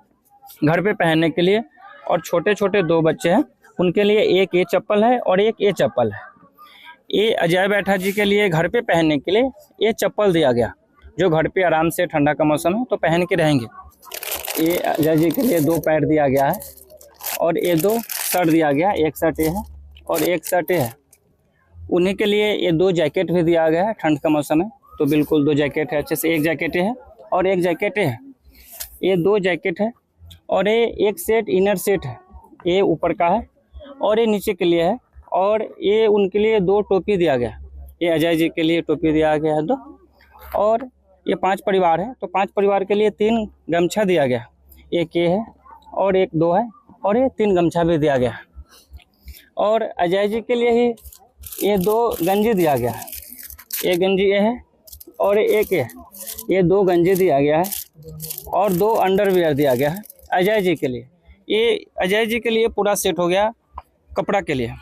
घर पे पहनने के लिए। और छोटे छोटे 2 बच्चे हैं, उनके लिए एक ये चप्पल है और एक ये चप्पल है। ये अजय बैठा जी के लिए घर पे पहनने के लिए ये चप्पल दिया गया, जो घर पे आराम से ठंडा का मौसम है तो पहन के रहेंगे। ये अजय जी के लिए 2 पैड दिया गया है, और ये 2 शर्ट दिया गया, एक शर्ट ये है और एक शर्ट ये है। उन्हीं के लिए ये 2 जैकेट भी दिया गया है, ठंड का मौसम है तो बिल्कुल 2 जैकेट है अच्छे से। एक जैकेट है और एक जैकेट है, ये 2 जैकेट है, और ये एक सेट इनर सेट है, ये ऊपर का है और ये नीचे के लिए है। और ये उनके लिए 2 टोपी दिया गया, ये अजय जी के लिए टोपी दिया गया है 2। और ये 5 परिवार है तो 5 परिवार के लिए 3 गमछा दिया गया, एक ये है और एक 2 है, और ये 3 गमछा भी दिया गया। और अजय जी के लिए ही ये 2 गंजी दिया गया है, एक गंजी ये है और एक ये 2 गंजी दिया गया है, और 2 अंडरवियर दिया गया है अजय जी के लिए। ये अजय जी के लिए पूरा सेट हो गया कपड़ा के लिए।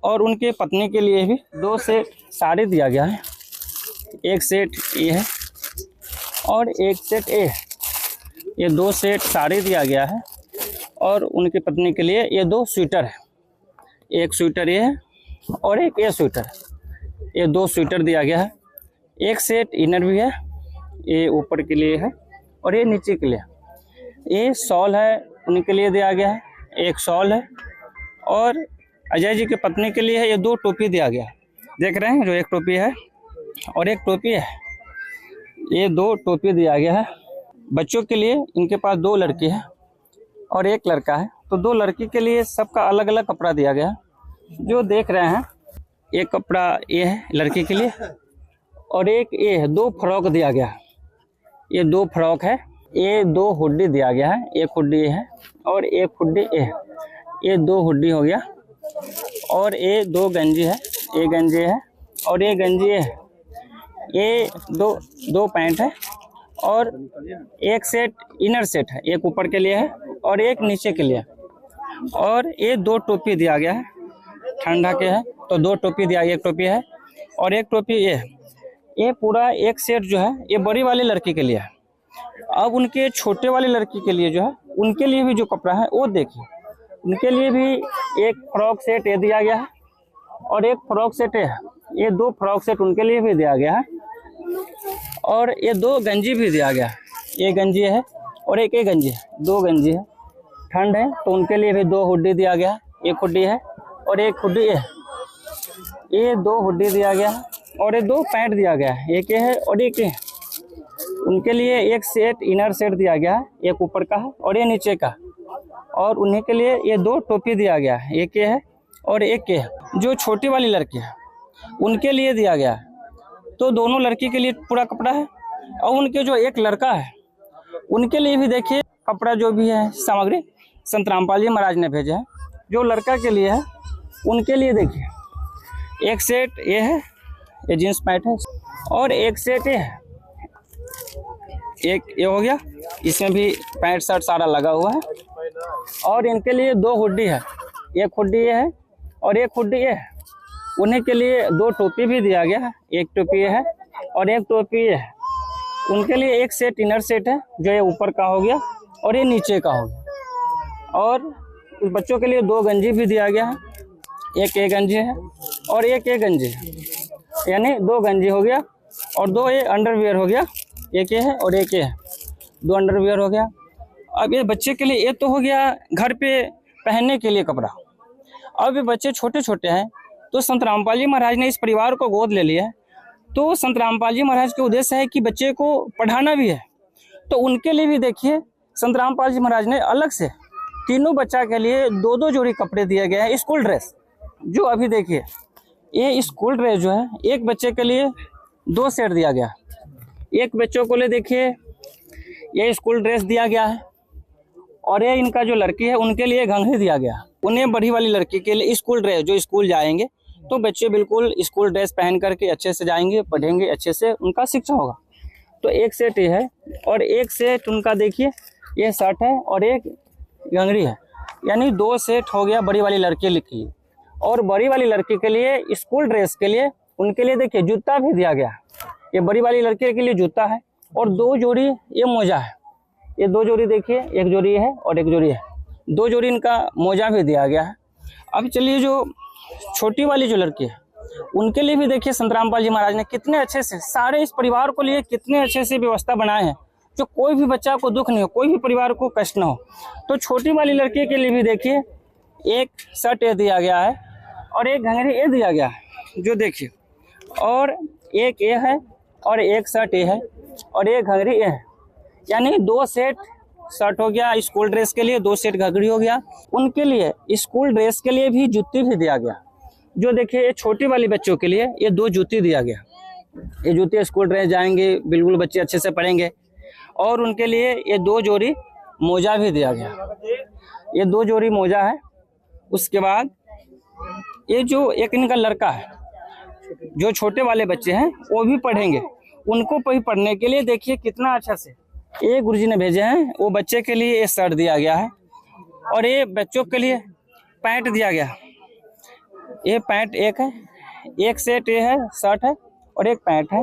और उनके पत्नी के लिए भी 2 सेट साड़ी दिया गया है, एक सेट ये है और एक सेट ये है। ये 2 सेट साड़ी दिया गया है, और उनकी पत्नी के लिए ये 2 स्वेटर है, एक स्वेटर ये है और एक ये स्वेटर, ये 2 स्वेटर दिया गया है। एक सेट इनर भी है, ये ऊपर के लिए है और ये नीचे के लिए। ये शॉल है, उनके लिए दिया गया है, एक शॉल है। और अजय जी की पत्नी के लिए है ये 2 टोपी दिया गया है, देख रहे हैं, जो एक टोपी है और एक टोपी है, ये 2 टोपी दिया गया है। बच्चों के लिए इनके पास 2 लड़की है और एक लड़का है, तो 2 लड़की के लिए सबका अलग अलग कपड़ा दिया गया है। जो देख रहे हैं, एक कपड़ा ये है लड़की के लिए और एक ये है, 2 फ्रॉक दिया गया है, ये 2 फ्रॉक है। ये 2 हुड्डी दिया गया है, एक हुड्डी ये है और एक हुड्डी ये है, ये 2 हुड्डी हो गया। और ये 2 गंजी है, ये गंजी है और ये गंजी है, ये 2 पैंट है और एक सेट इनर सेट है, एक ऊपर के लिए है और एक नीचे के लिए। और ये 2 टोपी दिया गया है, ठंडा के है तो 2 टोपी दिया, एक टोपी है और एक टोपी ये है। ये पूरा एक सेट जो है ये बड़ी वाली लड़की के लिए है। अब उनके छोटे वाली लड़की के लिए जो है, उनके लिए भी जो कपड़ा है वो देखिए, उनके लिए भी एक फ्रॉक सेट ये दिया गया है और एक फ्रॉक सेट है, ये 2 फ्रॉक सेट उनके लिए भी दिया गया है और ये 2 गंजी भी दिया गया है, ये गंजी है और एक ये गंजी है, 2 गंजी है। ठंड है तो उनके लिए भी 2 हुड्डी दिया गया है, एक हुड्डी है और एक हुड्डी है, ये 2 हुड्डी दिया गया है और ये 2 पैंट दिया गया है, एक ये है और एक ये है। उनके लिए एक सेट इनर सेट दिया गया है, एक ऊपर का है और ये नीचे का। और उन्हीं के लिए ये 2 टोपी दिया गया है, एक ये है और एक ये है। जो छोटी वाली लड़की है उनके लिए दिया गया है, तो दोनों लड़की के लिए पूरा कपड़ा है। और उनके जो एक लड़का है उनके लिए भी देखिए कपड़ा जो भी है, सामग्री संत रामपाल जी महाराज ने भेजा है। जो लड़का के लिए है उनके लिए देखिए एक सेट ये है, ये जींस पैंट है और एक सेट ये है, एक ये हो गया, इसमें भी पैंट शर्ट सारा लगा हुआ है। और इनके लिए 2 हुड्डी है, एक हुड्डी ये है और एक हुड्डी ये है। उन्हीं के लिए 2 टोपी भी दिया गया है, एक टोपी ये है और एक टोपी ये है। उनके लिए एक सेट इनर सेट है, जो ये ऊपर का हो गया और ये नीचे का हो गया। और उस बच्चों के लिए 2 गंजी भी दिया गया है, एक ये गंजी है और एक ये गंजी है, यानी 2 गंजी हो गया और 2 ये अंडरवियर हो गया, एक ये है और एक ये है, 2 अंडरवियर हो गया। अब ये बच्चे के लिए ये तो हो गया घर पे पहनने के लिए कपड़ा। अब ये बच्चे छोटे छोटे हैं तो संत रामपाल जी महाराज ने इस परिवार को गोद ले लिया है, तो संत रामपाल जी महाराज के उद्देश्य है कि बच्चे को पढ़ाना भी है। तो उनके लिए भी देखिए संत रामपाल जी महाराज ने अलग से तीनों बच्चा के लिए 2-2 जोड़ी कपड़े दिए गए हैं, स्कूल ड्रेस। जो अभी देखिए ये स्कूल ड्रेस जो है, एक बच्चे के लिए 2 सेट दिया गया, एक बच्चों को ले देखिए ये स्कूल ड्रेस दिया गया है और ये इनका जो लड़की है उनके लिए घंघरी दिया गया। उन्हें बड़ी वाली लड़की के लिए स्कूल ड्रेस, जो स्कूल जाएंगे तो बच्चे बिल्कुल स्कूल ड्रेस पहन करके अच्छे से जाएंगे, पढ़ेंगे, अच्छे से उनका शिक्षा होगा। तो एक सेट ये है और एक सेट उनका देखिए ये शर्ट है और एक घंघरी है, यानी 2 सेट हो गया बड़ी वाली लड़की के लिए। और बड़ी वाली लड़की के लिए स्कूल ड्रेस के लिए उनके लिए देखिए जूता भी दिया गया, ये बड़ी वाली लड़की के लिए जूता है और 2 जोड़ी ये मोजा है, ये 2 जोड़ी देखिए, एक जोड़ी है और एक जोड़ी है, 2 जोड़ी इनका मोजा भी दिया गया है। अब चलिए जो छोटी वाली जो लड़की है उनके लिए भी देखिए संत रामपाल जी महाराज ने कितने अच्छे से सारे इस परिवार को लिए कितने अच्छे से व्यवस्था बनाए हैं, जो कोई भी बच्चा को दुख नहीं हो, कोई भी परिवार को कष्ट ना हो। तो छोटी वाली लड़की के लिए भी देखिए एक शर्ट ये दिया गया है और एक घंघरी ये दिया गया है, जो देखिए, और एक ये है और एक शर्ट ये है और एक घंघरी ये है, यानी 2 सेट शर्ट हो गया स्कूल ड्रेस के लिए, 2 सेट घंघरी हो गया। उनके लिए स्कूल ड्रेस के लिए भी जूती भी दिया गया, जो देखिए ये छोटी वाली बच्चों के लिए ये 2 जूती दिया गया, ये जूते स्कूल ड्रेस जाएंगे बिल्कुल बच्चे अच्छे से पढ़ेंगे। और उनके लिए ये 2 जोड़ी मोजा भी दिया गया, ये 2 जोड़ी मोजा है। उसके बाद ये जो एक इनका लड़का है, जो छोटे वाले बच्चे हैं वो भी पढ़ेंगे, उनको भी पढ़ने के लिए देखिए कितना अच्छा से ये गुरुजी ने भेजे हैं। वो बच्चे के लिए ये शर्ट दिया गया है और ये बच्चों के लिए पैंट दिया गया, ये पैंट एक है, एक सेट ये है शर्ट है और एक पैंट है,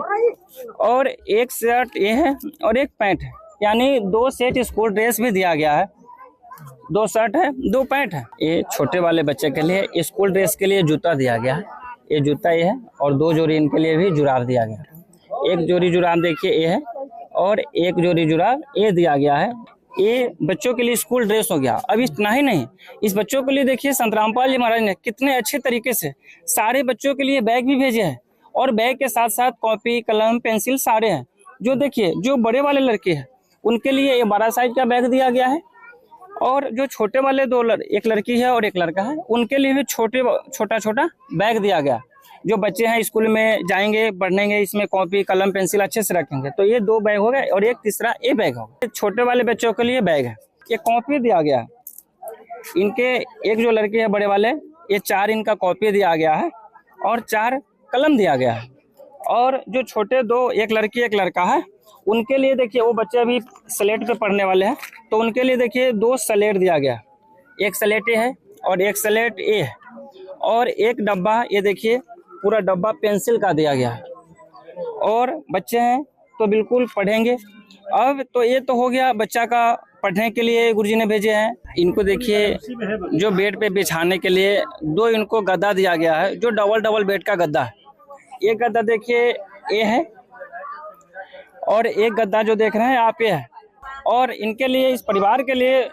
और एक शर्ट ये है और एक पैंट है, यानी 2 सेट स्कूल ड्रेस भी दिया गया है, 2 शर्ट है, 2 पैंट है। ये छोटे वाले बच्चे के लिए स्कूल ड्रेस के लिए जूता दिया गया है। ये जूता ये है और 2 जोड़ी इनके लिए भी जुराब दिया गया है। 1 जोड़ी जुराब देखिए ये है और 1 जोड़ी जुराब ये दिया गया है। ये बच्चों के लिए स्कूल ड्रेस हो गया। अब इतना ही नहीं, इस बच्चों के लिए देखिए संत रामपाल जी महाराज ने कितने अच्छे तरीके से सारे बच्चों के लिए बैग भी भेजे हैं और बैग के साथ साथ कॉपी, कलम, पेंसिल सारे हैं। जो देखिए जो बड़े वाले लड़के हैं उनके लिए ये 12 साइज का बैग दिया गया है और जो छोटे वाले 2 एक लड़की है और 1 लड़का है उनके लिए भी छोटा छोटा बैग दिया गया। जो बच्चे हैं स्कूल में जाएंगे पढ़नेंगे, इसमें कॉपी, कलम, पेंसिल अच्छे से रखेंगे। तो ये 2 बैग हो गए और एक तीसरा ये बैग होगा। छोटे वाले बच्चों के लिए बैग है। ये कॉपी दिया गया है इनके, एक जो लड़के हैं बड़े वाले ये 4 इनका कॉपी दिया गया है और 4 कलम दिया गया है। और जो छोटे 2 एक लड़की 1 लड़का है उनके लिए देखिए वो बच्चे अभी स्लेट पे पढ़ने वाले हैं तो उनके लिए देखिए 2 स्लेट दिया गया। 1 स्लेट ये है और 1 स्लेट ये है और 1 डब्बा ये देखिए पूरा डब्बा पेंसिल का दिया गया है। और बच्चे हैं तो बिल्कुल पढ़ेंगे। अब तो ये तो हो गया बच्चा का पढ़ने के लिए गुरुजी ने भेजे हैं। इनको देखिए जो बेड पे बिछाने के लिए 2 इनको गद्दा दिया गया है जो डबल बेड का गद्दा है। एक गद्दा देखिए ये है और एक गद्दा जो देख रहे हैं आप ये है। और इनके लिए इस परिवार के लिए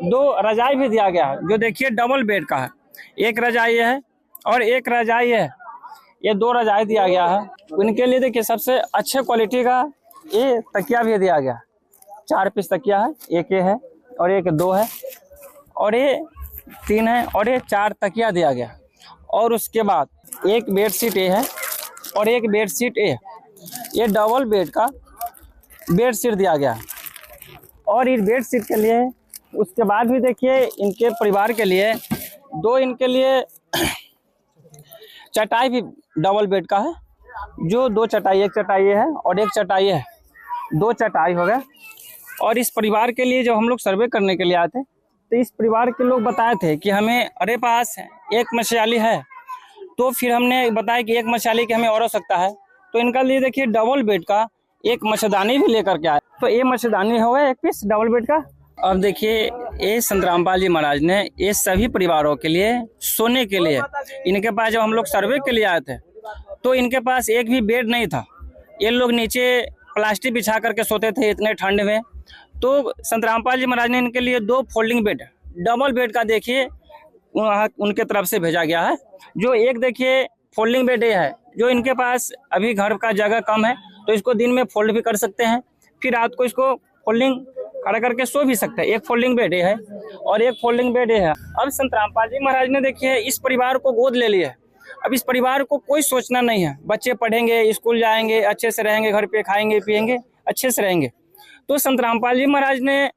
2 रजाई भी दिया गया है जो देखिए डबल बेड का है। 1 रजाई है और 1 रजाई है। ये 2 रजाई दिया गया है। इनके लिए देखिए सबसे अच्छे क्वालिटी का ये तकिया भी दिया गया। 4 पीस तकिया है, 1 ये है और 1 2 है और ये 3 है और ये 4 तकिया दिया गया। और उसके बाद 1 बेडशीट ये है और 1 बेडशीट ये डबल बेड का बेडशीट दिया गया। और इस बेडशीट के लिए उसके बाद भी देखिए इनके परिवार के लिए 2 इनके लिए चटाई भी डबल बेड का है जो 2 चटाई, 1 चटाई है और 1 चटाई है, 2 चटाई हो गया। और इस परिवार के लिए जब हम लोग सर्वे करने के लिए आए थे तो इस परिवार के लोग बताए थे कि हमें अरे पास 1 मशाली है। तो फिर हमने बताया कि 1 मशाली की हमें और आवश्यकता है तो इनका लिए देखिए डबल बेड का 1 मच्छरदानी भी लेकर के आए। तो ये मच्छरदानी हो गया 1 पीस डबल बेड का। अब देखिए ये संत रामपाल जी महाराज ने ये सभी परिवारों के लिए सोने के लिए, इनके पास जब हम लोग सर्वे के लिए आए थे तो इनके पास एक भी बेड नहीं था। ये लोग नीचे प्लास्टिक बिछा करके सोते थे इतने ठंड में। तो संत रामपाल जी महाराज ने इनके लिए 2 फोल्डिंग बेड डबल बेड का देखिए उनके तरफ से भेजा गया है। जो एक देखिए फोल्डिंग बेड ये है जो इनके पास अभी घर का जगह कम है तो इसको दिन में फोल्ड भी कर सकते हैं, फिर रात को इसको फोल्डिंग खड़ा करके सो भी सकते हैं। 1 फोल्डिंग बेड है और 1 फोल्डिंग बेड है। अब संत रामपाल जी महाराज ने देखिए इस परिवार को गोद ले लिया। अब इस परिवार को कोई सोचना नहीं है, बच्चे पढ़ेंगे, स्कूल जाएंगे, अच्छे से रहेंगे, घर पे खाएंगे पिएंगे, अच्छे से रहेंगे। तो संत रामपाल जी महाराज ने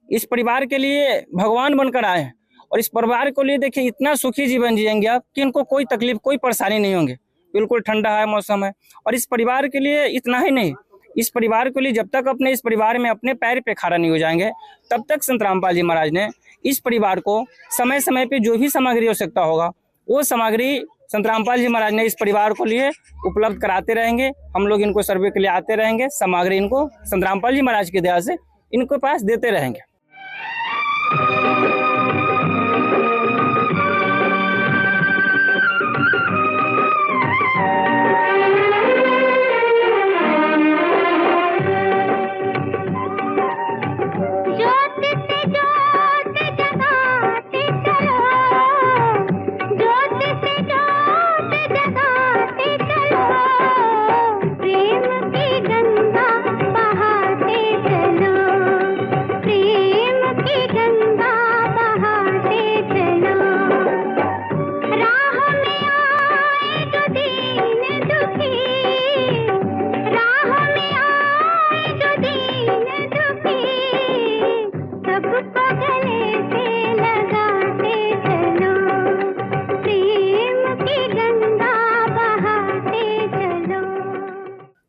इस परिवार के लिए भगवान बनकर आए हैं और इस परिवार को लिए देखिए इतना सुखी जीवन जिएंगे आप कि इनको कोई तकलीफ, कोई परेशानी नहीं होंगे। बिल्कुल ठंडा है मौसम है। और इस परिवार के लिए इतना ही नहीं, इस परिवार के लिए जब तक अपने इस परिवार में अपने पैर पे खड़ा नहीं हो जाएंगे तब तक संत रामपाल जी महाराज ने इस परिवार को समय समय पे जो भी सामग्री आवश्यकता होगा वो सामग्री संत रामपाल जी महाराज ने इस परिवार को लिए उपलब्ध कराते रहेंगे। हम लोग इनको सर्वे के लिए आते रहेंगे, सामग्री इनको संत रामपाल जी महाराज की दया से इनको पास देते रहेंगे।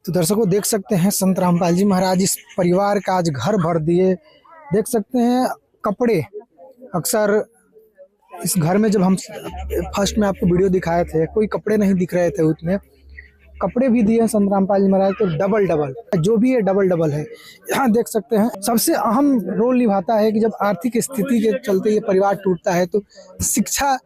तो दर्शकों देख सकते हैं संत रामपाल जी महाराज इस परिवार का आज घर भर दिए। देख सकते हैं कपड़े, अक्सर इस घर में जब हम फर्स्ट में आपको वीडियो दिखाए थे कोई कपड़े नहीं दिख रहे थे उतने, कपड़े भी दिए हैं संत रामपाल जी महाराज, तो डबल डबल जो भी है डबल डबल है। यहाँ देख सकते हैं सबसे अहम रोल निभाता है कि जब आर्थिक स्थिति के चलते ये परिवार टूटता है तो शिक्षा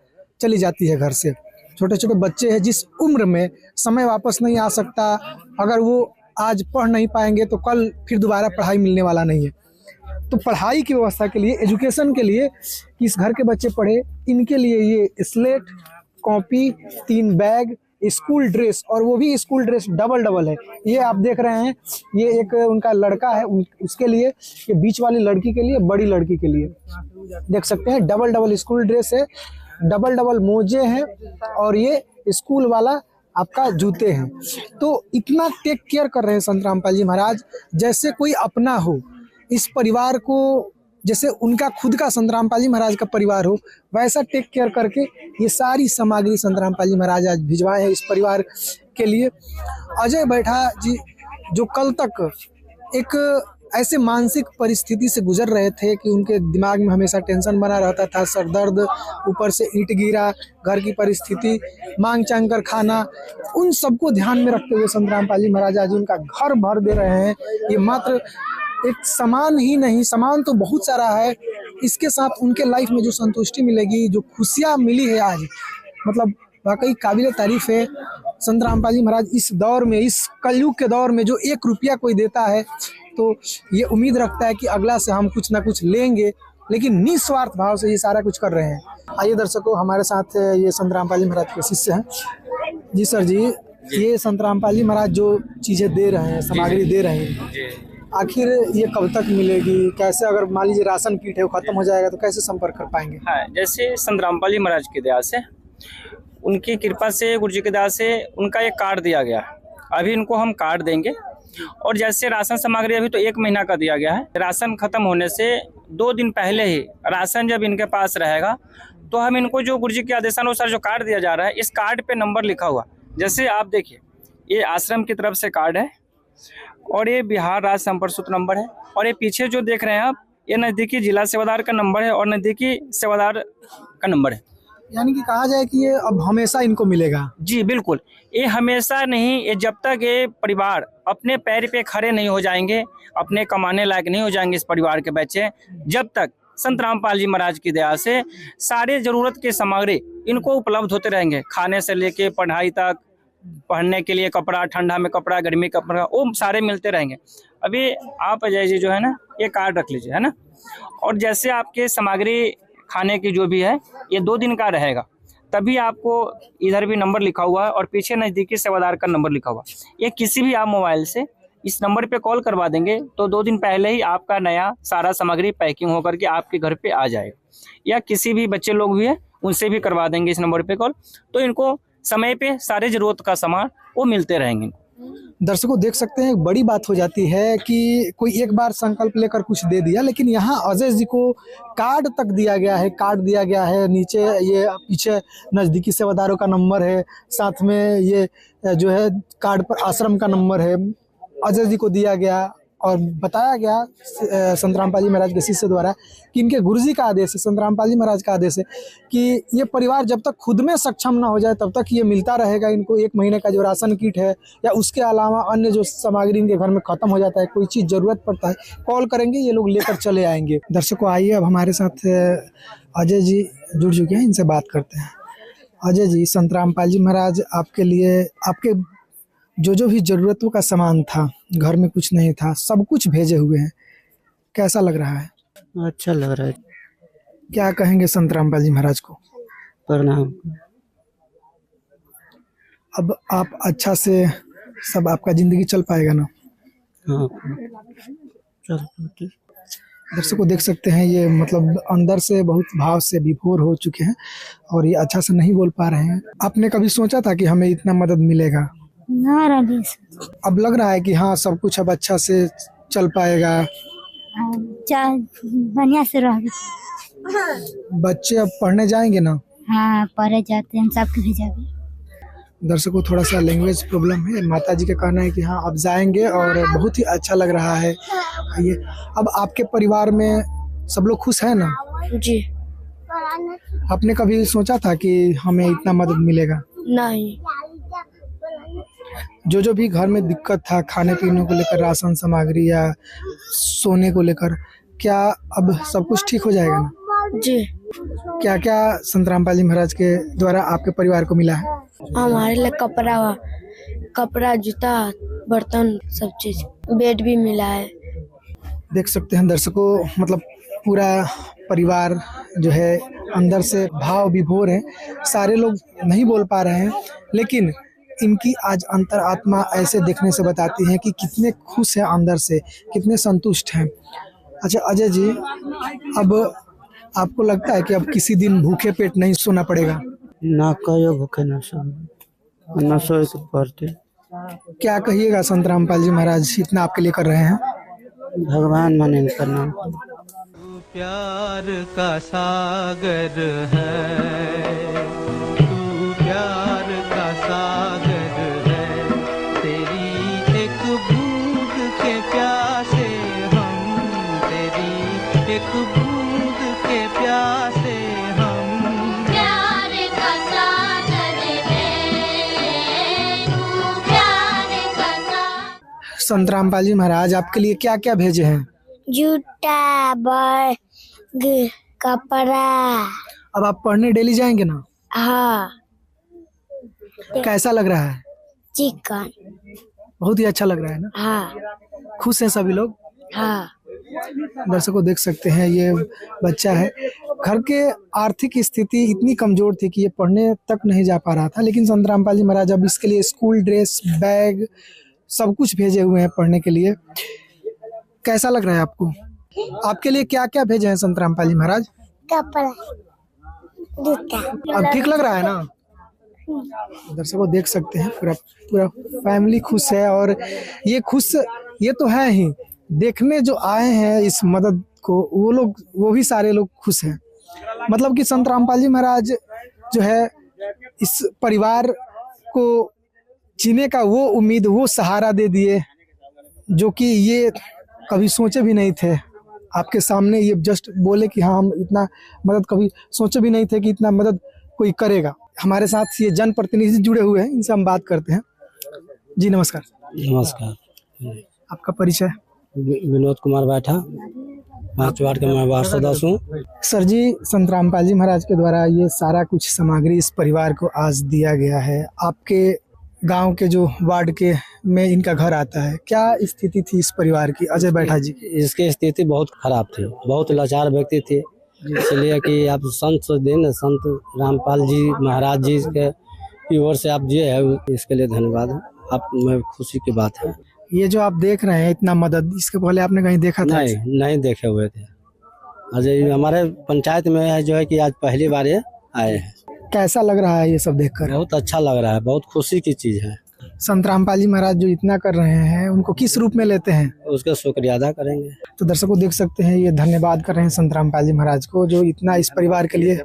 चली जाती है घर से। छोटे छोटे बच्चे हैं जिस उम्र में समय वापस नहीं आ सकता, अगर वो आज पढ़ नहीं पाएंगे तो कल फिर दोबारा पढ़ाई मिलने वाला नहीं है। तो पढ़ाई की व्यवस्था के लिए, एजुकेशन के लिए कि इस घर के बच्चे पढ़े, इनके लिए ये slate, copy, 3 bag, school dress, और वो भी स्कूल ड्रेस डबल डबल है। ये आप देख रहे हैं, ये एक उनका लड़का है, उसके लिए, ये बीच वाली लड़की के लिए, बड़ी लड़की के लिए देख सकते हैं डबल डबल स्कूल ड्रेस है, डबल डबल मोजे हैं, और ये स्कूल वाला आपका जूते हैं। तो इतना टेक केयर कर रहे हैं संत रामपाल जी महाराज, जैसे कोई अपना हो। इस परिवार को जैसे उनका खुद का संत रामपाल जी महाराज का परिवार हो, वैसा टेक केयर करके ये सारी सामग्री संत रामपाल जी महाराज आज भिजवाए हैं इस परिवार के लिए। अजय बैठा जी जो कल तक एक ऐसे मानसिक परिस्थिति से गुजर रहे थे कि उनके दिमाग में हमेशा टेंशन बना रहता था, सर दर्द, ऊपर से ईंट गिरा, घर की परिस्थिति, मांग चांग कर खाना, उन सबको ध्यान में रखते हुए संत रामपाल जी महाराज आज उनका घर भर दे रहे हैं। ये मात्र एक सामान ही नहीं, सामान तो बहुत सारा है, इसके साथ उनके लाइफ में जो संतुष्टि मिलेगी, जो खुशियाँ मिली है आज, मतलब वाकई काबिल तारीफ है। संत रामपाल जी महाराज इस दौर में, इस कलयुग के दौर में जो 1 रुपया कोई देता है तो ये उम्मीद रखता है कि अगला से हम कुछ ना कुछ लेंगे, लेकिन निस्वार्थ भाव से ये सारा कुछ कर रहे हैं। आइए दर्शकों, हमारे साथ ये संत रामपाल जी महाराज के शिष्य हैं। जी सर जी, ये संत रामपाल जी महाराज जो चीज़ें दे रहे हैं, सामग्री दे रहे हैं, आखिर ये कब तक मिलेगी? कैसे, अगर मान लीजिए राशन किट है वो खत्म हो जाएगा तो कैसे संपर्क कर पाएंगे? हाँ, जैसे संत रामपाल जी महाराज की दया से, उनकी कृपा से, गुरु जी की दया से उनका एक कार्ड दिया गया। अभी इनको हम कार्ड देंगे, और जैसे राशन सामग्री अभी तो 1 महीना का दिया गया है। राशन खत्म होने से 2 दिन पहले ही राशन जब इनके पास रहेगा तो हम इनको जो गुरु जी के आदेशानुसार जो कार्ड दिया जा रहा है, इस कार्ड पे नंबर लिखा हुआ, जैसे आप देखिए ये आश्रम की तरफ से कार्ड है, और ये बिहार राज्य संपर्क सूत्र नंबर है, और ये पीछे जो देख रहे हैं आप, ये नज़दीकी जिला सेवादार का नंबर है और नज़दीकी सेवादार का नंबर है। यानी कि कहा जाए कि ये अब हमेशा इनको मिलेगा? जी बिल्कुल, ये हमेशा नहीं, ये जब तक ये परिवार अपने पैर पे खड़े नहीं हो जाएंगे, अपने कमाने लायक नहीं हो जाएंगे इस परिवार के बच्चे, जब तक संत रामपाल जी महाराज की दया से सारे जरूरत के सामग्री इनको उपलब्ध होते रहेंगे, खाने से लेके पढ़ाई तक, पहनने के लिए कपड़ा, ठंडा में कपड़ा, गर्मी का कपड़ा, वो सारे मिलते रहेंगे। अभी आप अजय जी जो है ना, ये कार्ड रख लीजिए, है ना, और जैसे आपके सामग्री खाने की जो भी है ये 2 दिन का रहेगा, तभी आपको इधर भी नंबर लिखा हुआ है और पीछे नज़दीकी सेवादार का नंबर लिखा हुआ है। ये किसी भी आप मोबाइल से इस नंबर पे कॉल करवा देंगे तो 2 दिन पहले ही आपका नया सारा सामग्री पैकिंग होकर के आपके घर पे आ जाएगा, या किसी भी बच्चे लोग भी है उनसे भी करवा देंगे इस नंबर पे कॉल, तो इनको समय पे सारे जरूरत का सामान वो मिलते रहेंगे। दर्शकों देख सकते हैं, बड़ी बात हो जाती है कि कोई एक बार संकल्प लेकर कुछ दे दिया, लेकिन यहाँ अजय जी को कार्ड तक दिया गया है, कार्ड दिया गया है, नीचे ये पीछे नज़दीकी सेवादारों का नंबर है, साथ में ये जो है कार्ड पर आश्रम का नंबर है, अजय जी को दिया गया और बताया गया संत रामपाल जी महाराज के शिष्य द्वारा कि इनके गुरुजी का आदेश है, संत रामपाल जी महाराज का आदेश है कि ये परिवार जब तक खुद में सक्षम ना हो जाए तब तक ये मिलता रहेगा इनको। 1 महीने का जो राशन किट है या उसके अलावा अन्य जो सामग्री इनके घर में ख़त्म हो जाता है, कोई चीज़ ज़रूरत पड़ता है, कॉल करेंगे, ये लोग लेकर चले आएंगे। दर्शकों आइए, अब हमारे साथ अजय जी जुड़ चुके हैं, इनसे बात करते हैं। अजय जी, संत रामपाल जी महाराज आपके लिए, आपके जो भी ज़रूरतों का सामान था, घर में कुछ नहीं था, सब कुछ भेजे हुए हैं, कैसा लग रहा है? अच्छा लग रहा है। क्या कहेंगे संत रामपाल जी महाराज को? प्रणाम। अब आप अच्छा से सब, आपका ज़िंदगी चल पाएगा ना? हाँ चल। दर्शकों देख सकते हैं, ये मतलब अंदर से बहुत भाव से विभोर हो चुके हैं और ये अच्छा से नहीं बोल पा रहे हैं। आपने कभी सोचा था कि हमें इतना मदद मिलेगा? ना रवि, अब लग रहा है कि हाँ सब कुछ अब अच्छा से चल पाएगा, बढ़िया से रह। बच्चे अब पढ़ने जाएंगे ना? हाँ पढ़े जाते हैं, सबके भेजा भी। दर्शकों थोड़ा सा लैंग्वेज प्रॉब्लम है, माता जी का कहना है कि हाँ अब जाएंगे और बहुत ही अच्छा लग रहा है। ये अब आपके परिवार में सब लोग खुश है ना? जी। आपने कभी सोचा था कि हमें इतना मदद मिलेगा? नहीं। जो भी घर में दिक्कत था खाने पीने को लेकर, राशन सामग्री या सोने को लेकर, क्या अब सब कुछ ठीक हो जाएगा ना? जी। क्या क्या संत रामपाल जी महाराज के द्वारा आपके परिवार को मिला है? हमारे लिए कपड़ा जूता बर्तन सब चीज, बेड भी मिला है। देख सकते हैं दर्शकों, मतलब पूरा परिवार जो है अंदर से भाव विभोर है। सारे लोग नहीं बोल पा रहे हैं, लेकिन इनकी आज अंतरात्मा ऐसे देखने से बताती है कि कितने खुश हैं अंदर से, कितने संतुष्ट हैं। अच्छा अजय जी, अब आपको लगता है कि अब किसी दिन भूखे पेट नहीं सोना पड़ेगा? ना कहियो भूखे ना सोए तो पड़ते। क्या कहिएगा संत रामपाल जी महाराज इतना आपके लिए कर रहे हैं? भगवान माने करना। प्यार का सागर है, तू प्यार का सागर है, तेरी एक बूंद के प्यासे हम, तेरी एक बूंद के प्यासे हम। प्यार का सागर है, तू प्यार का सागर। संत रामपाल जी महाराज आपके लिए क्या क्या भेजे हैं? जूता, बैग, कपड़ा। अब आप पढ़ने डेली जाएंगे ना? हाँ, कैसा लग रहा है? चिकन। बहुत ही अच्छा लग रहा है ना? हाँ खुश हैं सभी लोग? हाँ। दर्शकों देख सकते हैं, ये बच्चा है, घर के आर्थिक स्थिति इतनी कमजोर थी कि ये पढ़ने तक नहीं जा पा रहा था, लेकिन संत रामपाल जी महाराज अब इसके लिए स्कूल ड्रेस, बैग सब कुछ भेजे हुए हैं पढ़ने के लिए। कैसा लग रहा है आपको? आपके लिए क्या क्या भेजे हैं संत रामपाल जी महाराज? कपड़ा, जूता। अब ठीक लग रहा है ना? दर्शकों देख सकते हैं पूरा पूरा फैमिली खुश है, और ये खुश ये तो है ही, देखने जो आए हैं इस मदद को वो भी सारे लोग खुश हैं। मतलब कि संत रामपाल जी महाराज जो है इस परिवार को जीने का वो उम्मीद, वो सहारा दे दिए जो कि ये कभी सोचे भी नहीं थे। आपके सामने ये जस्ट बोले कि हाँ हम इतना मदद कभी सोचे भी नहीं थे कि इतना मदद कोई करेगा। हमारे साथ ये जनप्रतिनिधि जुड़े हुए हैं, इनसे हम बात करते हैं। जी नमस्कार। नमस्कार। आपका परिचय? विनोद कुमार बैठा, 5 वार्ड का मैं वार्ड सदस्य हूँ। सर जी, संत रामपाल जी महाराज के द्वारा ये सारा कुछ सामग्री इस परिवार को आज दिया गया है। आपके गांव के जो वार्ड के में इनका घर आता है, क्या स्थिति थी इस परिवार की? अजय बैठा जी। इसकी स्थिति बहुत खराब थी, बहुत लाचार व्यक्ति थे, इसलिए कि आप संत दिन संत रामपाल जी महाराज जी की ओर से आप दिए है, इसके लिए धन्यवाद। आप में खुशी की बात है। ये जो आप देख रहे हैं इतना मदद, इसके पहले आपने कहीं देखा था? नहीं देखे हुए थे। अजय हमारे पंचायत में है जो है कि आज पहली बार ये आए हैं। कैसा लग रहा है ये सब देखकर? बहुत अच्छा लग रहा है, बहुत खुशी की चीज है। संत रामपाल जी महाराज जो इतना कर रहे हैं उनको किस रूप में लेते हैं? उसका शुक्रिया अदा करेंगे। तो दर्शकों देख सकते हैं, ये धन्यवाद कर रहे हैं संत रामपाल जी महाराज को जो इतना इस परिवार के लिए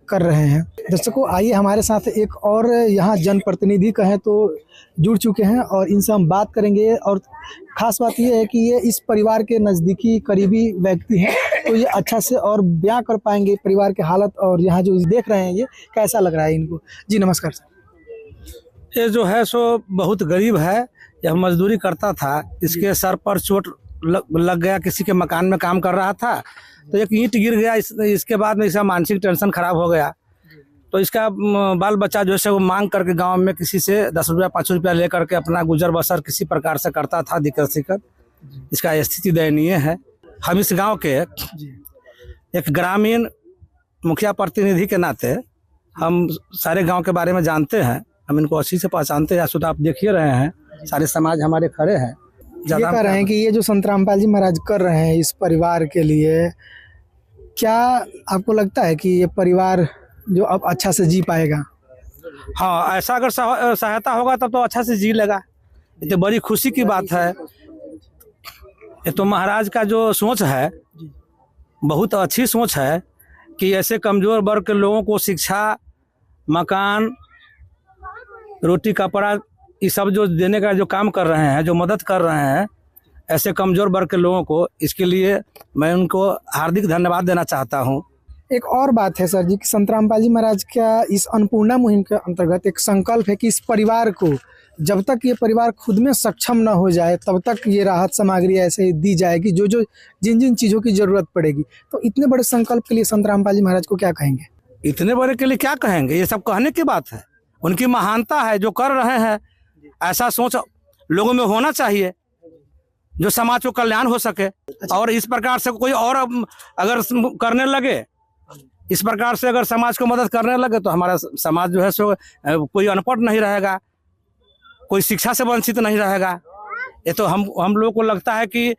कर रहे हैं। दर्शकों आइए हमारे साथ एक और यहाँ जनप्रतिनिधि कहें तो जुड़ चुके हैं और इनसे हम बात करेंगे। और खास बात ये है कि ये इस परिवार के नज़दीकी करीबी व्यक्ति हैं, तो ये अच्छा से और बयां कर पाएंगे परिवार की हालत। और यहाँ जो देख रहे हैं ये कैसा लग रहा है इनको? जी नमस्कार सर। ये जो है सो बहुत गरीब है, यह मजदूरी करता था, इसके सर पर चोट लग गया, किसी के मकान में काम कर रहा था तो एक ईंट गिर गया, इसके बाद में इसका मानसिक टेंशन खराब हो गया। तो इसका बाल बच्चा जो है वो मांग करके गांव में किसी से 10 रुपया 5 रुपया ले करके अपना गुजर बसर किसी प्रकार से करता था, दिक्कत। इसका स्थिति दयनीय है। हम इस गांव के एक ग्रामीण मुखिया प्रतिनिधि के नाते हम सारे गांव के बारे में जानते हैं, हम इनको अच्छी से पहचानते हैं। शुद्ध आप देख ही रहे हैं, सारे समाज हमारे खड़े हैं। ये कह रहे हैं कि ये जो संत रामपाल जी महाराज कर रहे हैं इस परिवार के लिए, क्या आपको लगता है कि ये परिवार जो अब अच्छा से जी पाएगा? हाँ, ऐसा अगर सहायता होगा तब तो अच्छा से जी लेगा। ये तो बड़ी खुशी की बात है। ये तो महाराज का जो सोच है बहुत अच्छी सोच है कि ऐसे कमजोर वर्ग के लोगों को शिक्षा, मकान, रोटी कपड़ा ये सब जो देने का जो काम कर रहे हैं, जो मदद कर रहे हैं ऐसे कमजोर वर्ग के लोगों को, इसके लिए मैं उनको हार्दिक धन्यवाद देना चाहता हूँ। एक और बात है सर जी कि संत रामपाल जी महाराज का इस अन्नपूर्णा मुहिम के अंतर्गत एक संकल्प है कि इस परिवार को जब तक ये परिवार खुद में सक्षम न हो जाए तब तक ये राहत सामग्री ऐसे ही दी जाएगी जो जिन जिन चीज़ों की ज़रूरत पड़ेगी। तो इतने बड़े संकल्प के लिए संत रामपाल जी महाराज को क्या कहेंगे? इतने बड़े के लिए क्या कहेंगे, ये सब कहने की बात है। उनकी महानता है जो कर रहे हैं, ऐसा सोच लोगों में होना चाहिए जो समाज को कल्याण हो सके। और इस प्रकार से कोई और अगर करने लगे, इस प्रकार से अगर समाज को मदद करने लगे तो हमारा समाज जो है सो कोई अनपढ़ नहीं रहेगा, कोई शिक्षा से वंचित नहीं रहेगा। ये तो हम लोगों को लगता है कि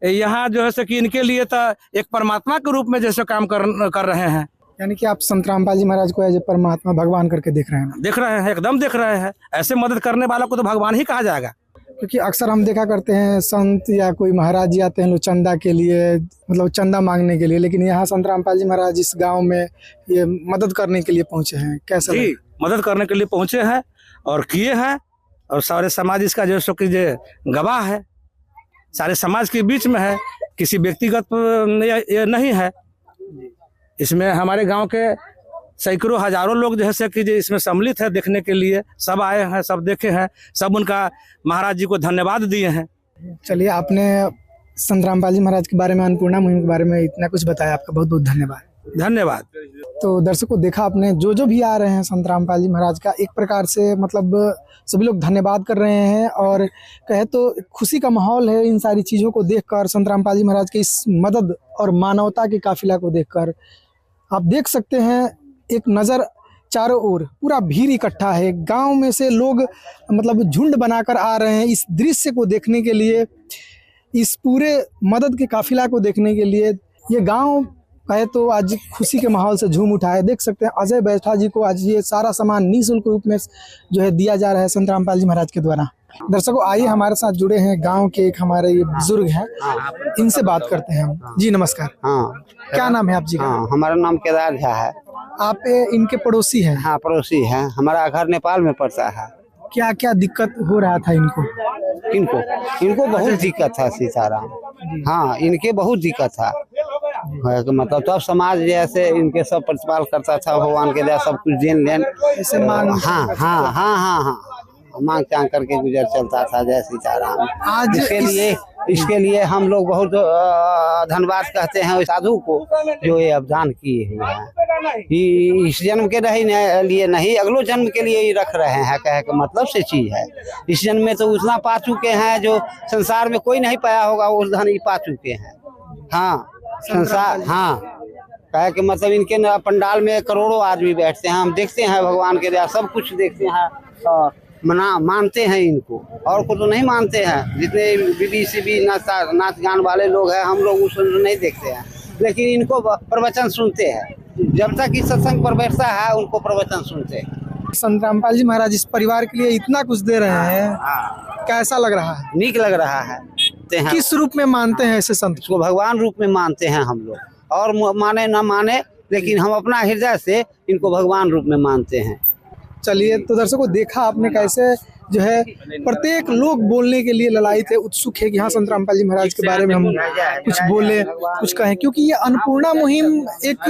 यहाँ जो है सो कि इनके लिए तो एक परमात्मा के रूप में जैसे काम कर रहे हैं। यानी कि आप संत रामपाल जी महाराज को एज ए परमात्मा भगवान करके देख रहे हैं? देख रहे हैं, एकदम देख रहे हैं। ऐसे मदद करने वालों को तो भगवान ही कहा जाएगा। क्योंकि अक्सर हम देखा करते हैं संत या कोई महाराज जी आते हैं लोग चंदा के लिए, मतलब चंदा मांगने के लिए, लेकिन यहाँ संत रामपाल जी महाराज इस गांव में ये मदद करने के लिए पहुंचे हैं। कैसा जी, मदद करने के लिए पहुंचे हैं और किए हैं, और सारे समाज इसका जो सो कि गवाह है, सारे समाज के बीच में है, किसी व्यक्तिगत ये नहीं है। इसमें हमारे गांव के सैकड़ों हजारों लोग जो है कि इसमें सम्मिलित है देखने के लिए। सब आए हैं, सब देखे हैं, सब उनका महाराज जी को धन्यवाद दिए हैं। चलिए, आपने संत रामपाल जी महाराज के बारे में, अन्नपूर्णा मुहिम के बारे में इतना कुछ बताया, आपका बहुत बहुत धन्यवाद। धन्यवाद। तो दर्शकों, देखा आपने, जो भी आ रहे हैं संत रामपाल जी महाराज का एक प्रकार से मतलब सभी लोग धन्यवाद कर रहे हैं, और कहे तो खुशी का माहौल है इन सारी चीज़ों को देखकर, संत रामपाल जी महाराज के इस मदद और मानवता के काफिला को देखकर। आप देख सकते हैं एक नज़र चारों ओर पूरा भीड़ इकट्ठा है, गांव में से लोग मतलब झुंड बनाकर आ रहे हैं इस दृश्य को देखने के लिए, इस पूरे मदद के काफिला को देखने के लिए। ये गांव कहे तो आज खुशी के माहौल से झूम उठा है। देख सकते हैं अजय बैठा जी को आज ये सारा सामान निःशुल्क रूप में जो है दिया जा रहा है संत रामपाल जी महाराज के द्वारा। दर्शकों, आइए, हमारे साथ जुड़े हैं गांव के एक हमारे ये बुजुर्ग हैं, इनसे बात करते हैं हम। जी नमस्कार। हाँ, क्या नाम है आप जी का? हाँ, हमारा नाम केदार झा है। आप इनके पड़ोसी हैं? हाँ, पड़ोसी हैं। हमारा घर नेपाल में पड़ता है। क्या क्या दिक्कत हो रहा था इनको? इनको बहुत दिक्कत था सीताराम। हाँ, इनके बहुत दिक्कत था, मतलब तब समाज जैसे इनके सब प्रतिपाल करता था, भगवान के दया सब कुछ देन लेन ऐसे मांग। हाँ हाँ हाँ हाँ हाँ, मांग चांग करके गुजर चलता था जय सीताराम। आज इसके लिए हम लोग बहुत धन्यवाद कहते हैं उस साधु को जो ये अवदान किए हुए हैं। इस जन्म के लिए नहीं, अगलो जन्म के लिए ही रख रहे हैं, कहे का मतलब से चीज है। इस जन्म में तो उतना पा चुके हैं जो संसार में कोई नहीं पाया होगा, वो धन ही पा चुके हैं। हाँ, संसार, हाँ, कहे के मतलब इनके पंडाल में करोड़ों आदमी बैठते हैं, हम देखते हैं भगवान के दया सब कुछ देखते हैं और मानते हैं इनको, और को तो नहीं मानते हैं। जितने BBC नाच गान वाले लोग हैं, हम लोग उसको नहीं देखते हैं, लेकिन इनको प्रवचन सुनते हैं। जब तक इस सत्संग पर बैठता है उनको प्रवचन सुनते हैं। संत रामपाल जी महाराज इस परिवार के लिए इतना कुछ दे रहे हैं, कैसा लग रहा है? नीक लग रहा है। किस रूप में मानते हैं ऐसे संत को? भगवान रूप में मानते हैं हम लोग, और माने न माने, लेकिन हम अपना हृदय से इनको भगवान रूप में मानते हैं। चलिए, तो दर्शकों, देखा आपने कैसे जो है प्रत्येक लोग बोलने के लिए ललायित है, उत्सुक है कि हाँ संत रामपाल जी महाराज के बारे में हम कुछ बोले, कुछ कहें, क्योंकि ये अन्नपूर्णा मुहिम एक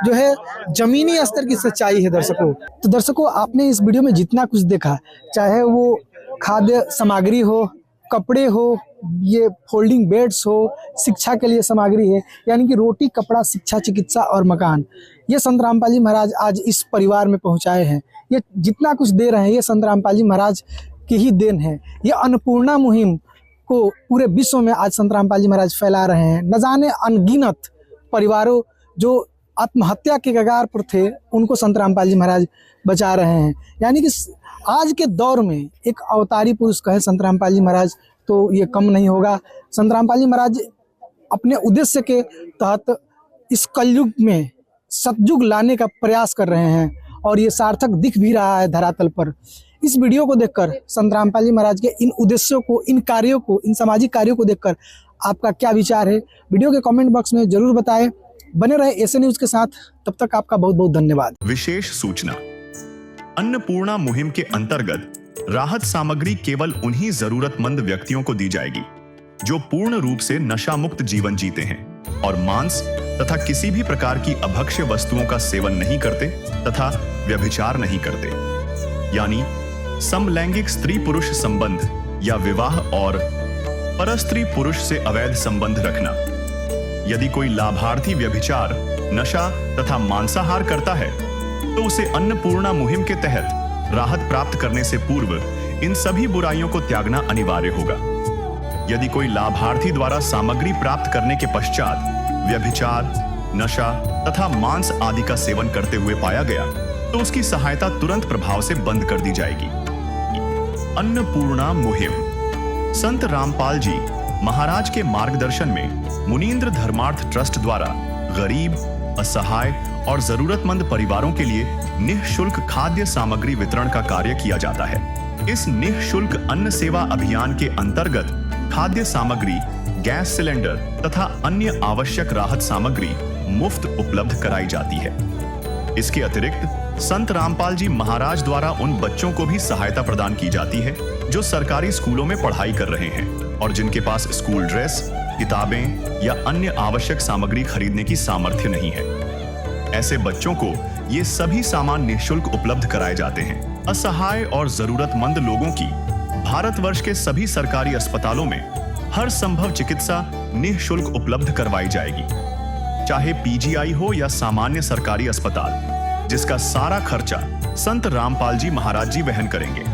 जो है जमीनी स्तर की सच्चाई है। दर्शकों, तो दर्शकों, आपने इस वीडियो में जितना कुछ देखा, चाहे वो खाद्य सामग्री हो, कपड़े हो, ये फोल्डिंग बेड्स हो, शिक्षा के लिए सामग्री है, यानी कि रोटी, कपड़ा, शिक्षा, चिकित्सा और मकान, ये संत रामपाल जी महाराज आज इस परिवार में पहुंचाए हैं। ये जितना कुछ दे रहे हैं ये संत रामपाल जी महाराज की ही देन है। ये अन्नपूर्णा मुहिम को पूरे विश्व में आज संत रामपाल जी महाराज फैला रहे हैं। न जाने अनगिनत परिवारों जो आत्महत्या के कगार पर थे, उनको संत रामपाल जी महाराज बचा रहे हैं। यानी कि आज के दौर में एक अवतारी पुरुष कहे संत रामपाल जी महाराज तो ये कम नहीं होगा। संत रामपाल जी महाराज अपने उद्देश्य के तहत इस कलयुग में सतयुग लाने का प्रयास कर रहे हैं, और ये सार्थक दिख भी रहा है धरातल पर। इस वीडियो को देखकर संत रामपाल जी महाराज के इन उद्देश्यों को, इन कार्यों को, इन सामाजिक कार्यों को देखकर आपका क्या विचार है, वीडियो के कमेंट बॉक्स में जरूर बताएं। बने रहे एसए न्यूज के साथ, तब तक आपका बहुत बहुत धन्यवाद। विशेष सूचना, अन्नपूर्णा मुहिम के अंतर्गत राहत सामग्री केवल उन्हीं जरूरतमंद व्यक्तियों को दी जाएगी जो पूर्ण रूप से नशा मुक्त जीवन जीते हैं और मांस तथा किसी भी प्रकार की अभक्ष्य वस्तुओं का सेवन नहीं करते तथा व्यभिचार नहीं करते, यानी समलैंगिक स्त्री पुरुष संबंध या विवाह और परस्त्री पुरुष से अवैध संबंध रखना। यदि कोई लाभार्थी व्यभिचार, नशा तथा मांसाहार करता है तो उसे अन्नपूर्णा मुहिम के तहत राहत प्राप्त करने से पूर्व इन सभी बुराइयों को त्यागना अनिवार्य होगा। यदि कोई लाभार्थी द्वारा सामग्री प्राप्त करने के पश्चात व्यभिचार, नशा तथा मांस आदि का सेवन करते हुए पाया गया तो उसकी सहायता तुरंत प्रभाव से बंद कर दी जाएगी। अन्नपूर्णा मुहिम। संत रामपाल जी महाराज के मार्गदर्शन में मुनींद्र धर्मार्थ ट्रस्ट द्वारा गरीब, असहाय और जरूरतमंद परिवारों के लिए निःशुल्क खाद्य सामग्री वितरण का कार्य किया जाता है। इस निःशुल्क अन्न सेवा अभियान के अंतर्गत खाद्य सामग्री, गैस सिलेंडर तथा अन्य आवश्यक राहत सामग्री मुफ्त उपलब्ध कराई जाती है। इसके अतिरिक्त संत रामपाल जी महाराज द्वारा उन बच्चों को भी सहायता प्रदान की जाती है जो सरकारी स्कूलों में पढ़ाई कर रहे हैं और जिनके पास स्कूल ड्रेस, किताबें या अन्य आवश्यक सामग्री खरीदने की सामर्थ्य नहीं है। ऐसे बच्चों को ये सभी सामान निःशुल्क उपलब्ध कराए जाते हैं। असहाय और जरूरतमंद लोगों की भारतवर्ष के सभी सरकारी अस्पतालों में हर संभव चिकित्सा निःशुल्क उपलब्ध करवाई जाएगी, चाहे पीजीआई हो या सामान्य सरकारी अस्पताल, जिसका सारा खर्चा संत रामपाल जी महाराज जी वहन करेंगे।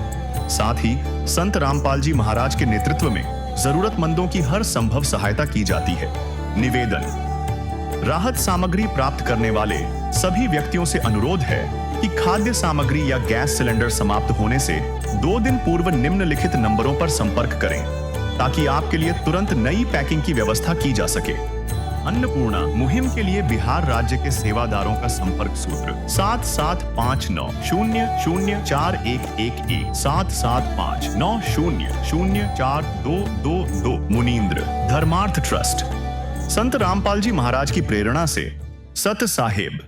साथ ही संत रामपाल जी महाराज के नेतृत्व में जरूरतमंदों की हर संभव सहायता की जाती है। निवेदन। राहत सामग्री प्राप्त करने वाले सभी व्यक्तियों से अनुरोध है कि खाद्य सामग्री या गैस सिलेंडर समाप्त होने से 2 दिन पूर्व निम्नलिखित नंबरों पर संपर्क करें ताकि आपके लिए तुरंत नई पैकिंग की व्यवस्था की जा सके। अन्नपूर्णा मुहिम के लिए बिहार राज्य के सेवादारों का संपर्क सूत्र 7759004211 7759004222। मुनींद्र धर्मार्थ ट्रस्ट। संत रामपाल जी महाराज की प्रेरणा से सत साहेब